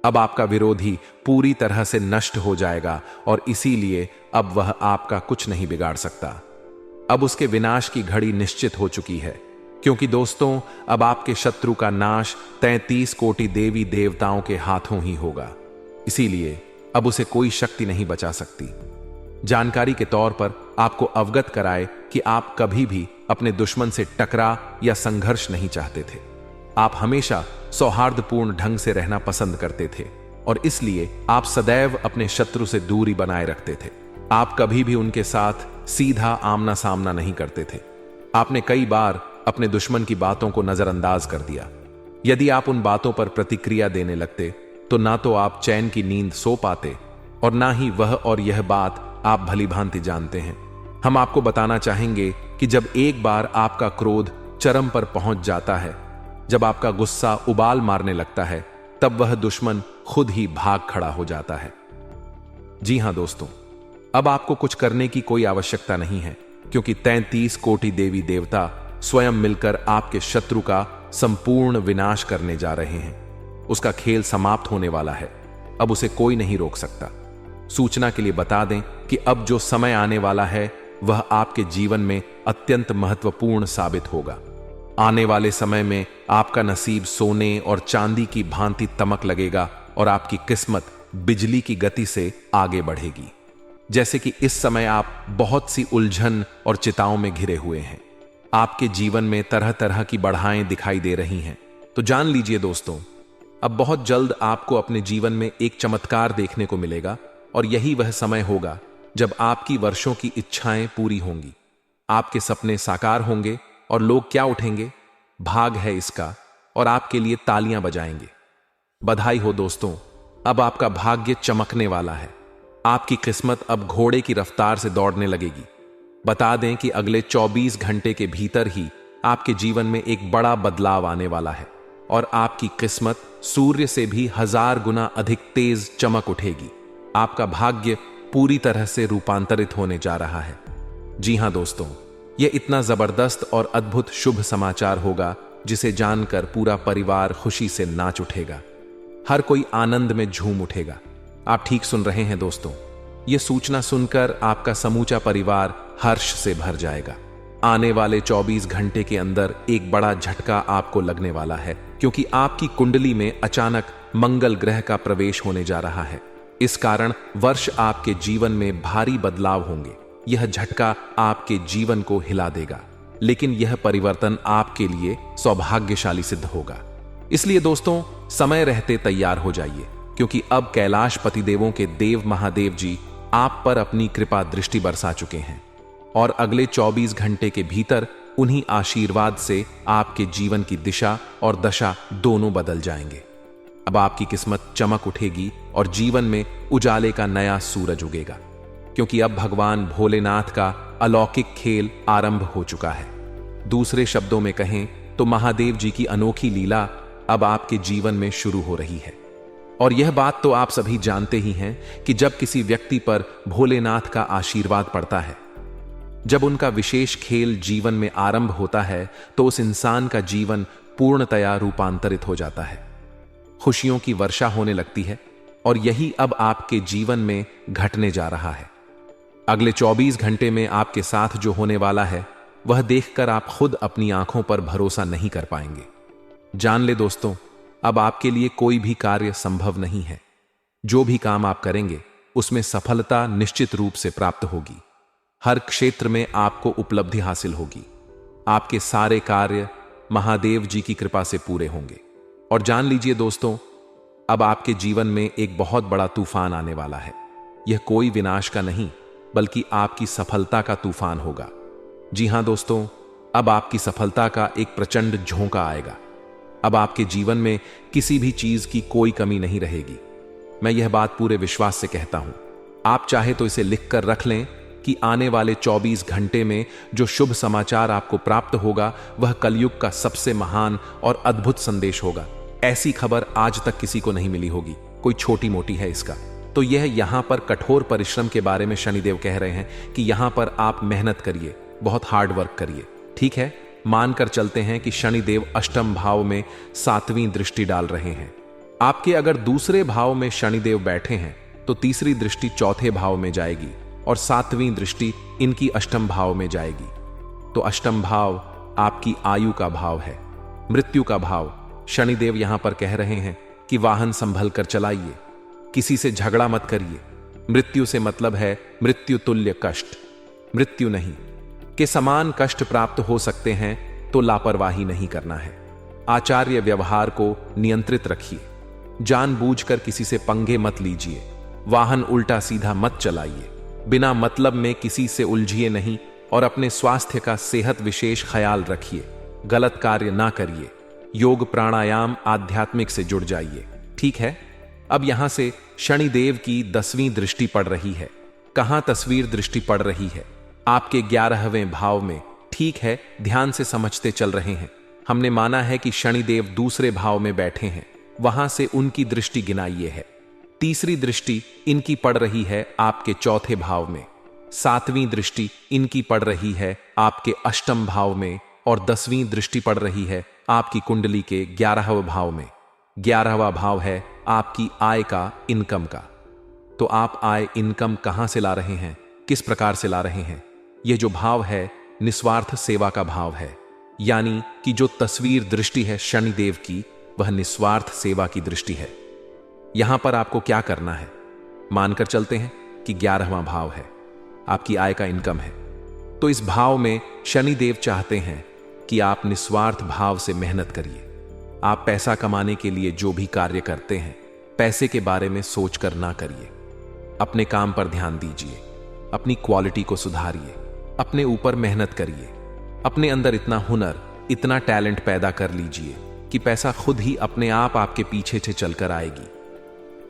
अब आपका विरोधी पूरी तरह से नष्ट हो जाएगा और इसीलिए अब वह आपका कुछ नहीं बिगाड़ सकता। अब उसके विनाश की घड़ी निश्चित हो चुकी है, क्योंकि दोस्तों, अब आपके शत्रु का नाश 33 कोटि देवी देवताओं के हाथों ही होगा। इसीलिए अब उसे कोई शक्ति नहीं बचा सकती। जानकारी के तौर पर आपको अवगत कराए कि आप कभी भी अपने दुश्मन से टकरा या संघर्ष नहीं चाहते थे। आप हमेशा सौहार्दपूर्ण ढंग से रहना पसंद करते थे और इसलिए आप सदैव अपने शत्रु से दूरी बनाए रखते थे। आप कभी भी उनके साथ सीधा आमना सामना नहीं करते थे। आपने कई बार अपने दुश्मन की बातों को नजरअंदाज कर दिया। यदि आप उन बातों पर प्रतिक्रिया देने लगते तो ना तो आप चैन की नींद सो पाते और ना ही वह और यह बात आप भलीभांति जानते हैं। हम आपको बताना चाहेंगे कि जब एक बार आपका क्रोध चरम पर पहुंच जाता है, जब आपका गुस्सा उबाल मारने लगता है, तब वह दुश्मन खुद ही भाग खड़ा हो जाता है। जी हां दोस्तों, अब आपको कुछ करने की कोई आवश्यकता नहीं है, क्योंकि 33 कोटि देवी देवता स्वयं मिलकर आपके शत्रु का संपूर्ण विनाश करने जा रहे हैं। उसका खेल समाप्त होने वाला है, अब उसे कोई नहीं रोक सकता। सूचना के लिए बता दें कि अब जो समय आने वाला है वह आपके जीवन में अत्यंत महत्वपूर्ण साबित होगा। आने वाले समय में आपका नसीब सोने और चांदी की भांति तमक लगेगा और आपकी किस्मत बिजली की गति से आगे बढ़ेगी। जैसे कि इस समय आप बहुत सी उलझन और चिताओं में घिरे हुए हैं। आपके जीवन में तरह तरह की बढ़ाएं दिखाई दे रही हैं। तो जान लीजिए दोस्तों, अब बहुत जल्द आपको अपने जीवन में एक चमत्कार देखने को मिलेगा, और यही वह समय होगा जब आपकी वर्षों की इच्छाएं पूरी होंगी, आपके सपने साकार होंगे और लोग क्या उठेंगे, भाग है इसका, और आपके लिए तालियां बजाएंगे। बधाई हो दोस्तों, अब आपका भाग्य चमकने वाला है। आपकी किस्मत अब घोड़े की रफ्तार से दौड़ने लगेगी। बता दें कि अगले 24 घंटे के भीतर ही आपके जीवन में एक बड़ा बदलाव आने वाला है और आपकी किस्मत सूर्य से भी 1000 गुना अधिक तेज चमक उठेगी। आपका भाग्य पूरी तरह से रूपांतरित होने जा रहा है। जी हां दोस्तों, यह इतना जबरदस्त और अद्भुत शुभ समाचार होगा जिसे जानकर पूरा परिवार खुशी से नाच उठेगा। हर कोई आनंद में झूम उठेगा। आप ठीक सुन रहे हैं दोस्तों, यह सूचना सुनकर आपका समूचा परिवार हर्ष से भर जाएगा। आने वाले 24 घंटे के अंदर एक बड़ा झटका आपको लगने वाला है, क्योंकि आपकी कुंडली में अचानक मंगल ग्रह का प्रवेश होने जा रहा है। इस कारण वर्ष आपके जीवन में भारी बदलाव होंगे। यह झटका आपके जीवन को हिला देगा, लेकिन यह परिवर्तन आपके लिए सौभाग्यशाली सिद्ध होगा। इसलिए दोस्तों, समय रहते तैयार हो जाइए, क्योंकि अब कैलाश पतिदेवों के देव महादेव जी आप पर अपनी कृपा दृष्टि बरसा चुके हैं और अगले 24 घंटे के भीतर उन्हीं आशीर्वाद से आपके जीवन की दिशा और दशा दोनों बदल जाएंगे। अब आपकी किस्मत चमक उठेगी और जीवन में उजाले का नया सूरज उगेगा, क्योंकि अब भगवान भोलेनाथ का अलौकिक खेल आरंभ हो चुका है। दूसरे शब्दों में कहें तो महादेव जी की अनोखी लीला अब आपके जीवन में शुरू हो रही है। और यह बात तो आप सभी जानते ही हैं कि जब किसी व्यक्ति पर भोलेनाथ का आशीर्वाद पड़ता है, जब उनका विशेष खेल जीवन में आरंभ होता है, तो उस इंसान का जीवन पूर्णतया रूपांतरित हो जाता है। खुशियों की वर्षा होने लगती है और यही अब आपके जीवन में घटने जा रहा है। अगले 24 घंटे में आपके साथ जो होने वाला है वह देखकर आप खुद अपनी आंखों पर भरोसा नहीं कर पाएंगे। जान ले दोस्तों, अब आपके लिए कोई भी कार्य संभव नहीं है। जो भी काम आप करेंगे उसमें सफलता निश्चित रूप से प्राप्त होगी। हर क्षेत्र में आपको उपलब्धि हासिल होगी। आपके सारे कार्य महादेव जी की कृपा से पूरे होंगे। और जान लीजिए दोस्तों, अब आपके जीवन में एक बहुत बड़ा तूफान आने वाला है। यह कोई विनाश का नहीं, बल्कि आपकी सफलता का तूफान होगा। जी हां दोस्तों, अब आपकी सफलता का एक प्रचंड झोंका आएगा। अब आपके जीवन में किसी भी चीज की कोई कमी नहीं रहेगी। मैं यह बात पूरे विश्वास से कहता हूं। आप चाहे तो इसे लिख कर रख लें कि आने वाले 24 घंटे में जो शुभ समाचार आपको प्राप्त होगा वह कलयुग का सबसे महान और अद्भुत संदेश होगा। ऐसी खबर आज तक किसी को नहीं मिली होगी, कोई छोटी मोटी है इसका। तो यह यहां पर कठोर परिश्रम के बारे में शनिदेव कह रहे हैं कि यहां पर आप मेहनत करिए, बहुत हार्ड वर्क करिए। ठीक है, मानकर चलते हैं कि शनिदेव अष्टम भाव में 7वीं दृष्टि डाल रहे हैं। आपके अगर दूसरे भाव में शनिदेव बैठे हैं तो तीसरी दृष्टि चौथे भाव में जाएगी और 7वीं दृष्टि इनकी अष्टम भाव में जाएगी। तो अष्टम भाव आपकी आयु का भाव है, मृत्यु का भाव। शनिदेव यहां पर कह रहे हैं कि वाहन संभल कर चलाइए, किसी से झगड़ा मत करिए। मृत्यु से मतलब है मृत्यु तुल्य कष्ट, मृत्यु नहीं के समान कष्ट प्राप्त हो सकते हैं, तो लापरवाही नहीं करना है। आचार्य व्यवहार को नियंत्रित रखिए, जानबूझकर किसी से पंगे मत लीजिए, वाहन उल्टा सीधा मत चलाइए, बिना मतलब में किसी से उलझिए नहीं और अपने स्वास्थ्य का सेहत विशेष ख्याल रखिए। गलत कार्य ना करिए, योग प्राणायाम आध्यात्मिक से जुड़ जाइए। ठीक है, अब यहां से शनिदेव की 10वीं दृष्टि पड़ रही है कहां तस्वीर दृष्टि पड़ रही है? आपके 11वें भाव में। ठीक है, ध्यान से समझते चल रहे हैं। हमने माना है कि शनिदेव दूसरे भाव में बैठे हैं, वहां से उनकी दृष्टि गिनाइए है। तीसरी दृष्टि इनकी पड़ रही है आपके चौथे भाव में, 7वीं दृष्टि इनकी पड़ रही है आपके अष्टम भाव में, और 10वीं दृष्टि पड़ रही है आपकी कुंडली के 11वें भाव में। 11वां भाव है आपकी आय का, इनकम का। तो आप आय, इनकम कहां से ला रहे हैं, किस प्रकार से ला रहे हैं? यह जो भाव है निस्वार्थ सेवा का भाव है, यानी कि जो तस्वीर दृष्टि है शनिदेव की, वह निस्वार्थ सेवा की दृष्टि है। यहां पर आपको क्या करना है? मानकर चलते हैं कि 11वां भाव है, आपकी आय का, इनकम है। तो इस भाव में शनिदेव चाहते हैं कि आप निस्वार्थ भाव से मेहनत करिए। आप पैसा कमाने के लिए जो भी कार्य करते हैं, पैसे के बारे में सोचकर ना करिए। अपने काम पर ध्यान दीजिए, अपनी क्वालिटी को सुधारिए, अपने ऊपर मेहनत करिए, अपने अंदर इतना हुनर, इतना टैलेंट पैदा कर लीजिए कि पैसा खुद ही अपने आप आपके पीछे से चलकर आएगी।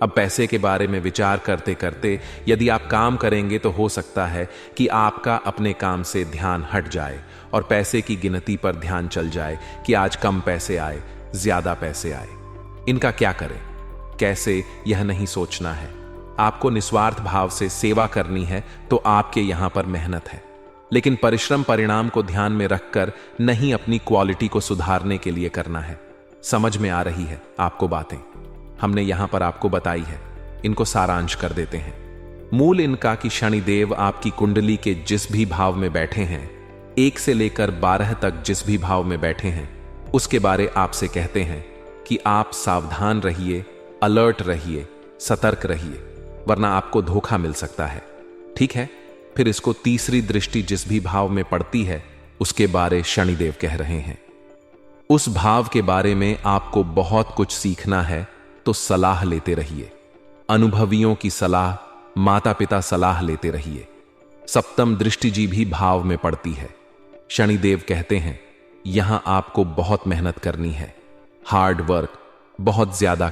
अब पैसे के बारे में विचार करते करते यदि आप काम करेंगे तो हो सकता है कि आपका अपने काम से ध्यान हट जाए और पैसे की गिनती पर ध्यान चल जाए कि आज कम पैसे आए, ज्यादा पैसे आए। इनका क्या करें, कैसे, यह नहीं सोचना है। आपको निस्वार्थ भाव से सेवा करनी है तो आपके यहां पर मेहनत है, लेकिन परिश्रम परिणाम को ध्यान में रखकर नहीं, अपनी क्वालिटी को सुधारने के लिए करना है। समझ में आ रही है आपको बातें? हमने यहां पर आपको बताई है, इनको सारांश कर देते हैं। मूल इनका कि शनिदेव आपकी कुंडली के जिस भी भाव में बैठे हैं, 1 से लेकर 12 तक जिस भी भाव में बैठे हैं, उसके बारे आपसे कहते हैं कि आप सावधान रहिए, अलर्ट रहिए, सतर्क रहिए, वरना आपको धोखा मिल सकता है। ठीक है, फिर इसको तीसरी दृष्टि जिस भी भाव में पड़ती है, उसके बारे शनिदेव कह रहे हैं। उस भाव के बारे में आपको बहुत कुछ सीखना है, तो सलाह लेते रहिए। अनुभवियों की सलाह, माता पिता सलाह लेते रहिए। सप्तम दृष्टि जी भी भाव में पड़ती है। शनिदेव कहते हैं यहां आपको बहुत मेहनत करनी है, हार्ड वर्क, बहुत ज्यादा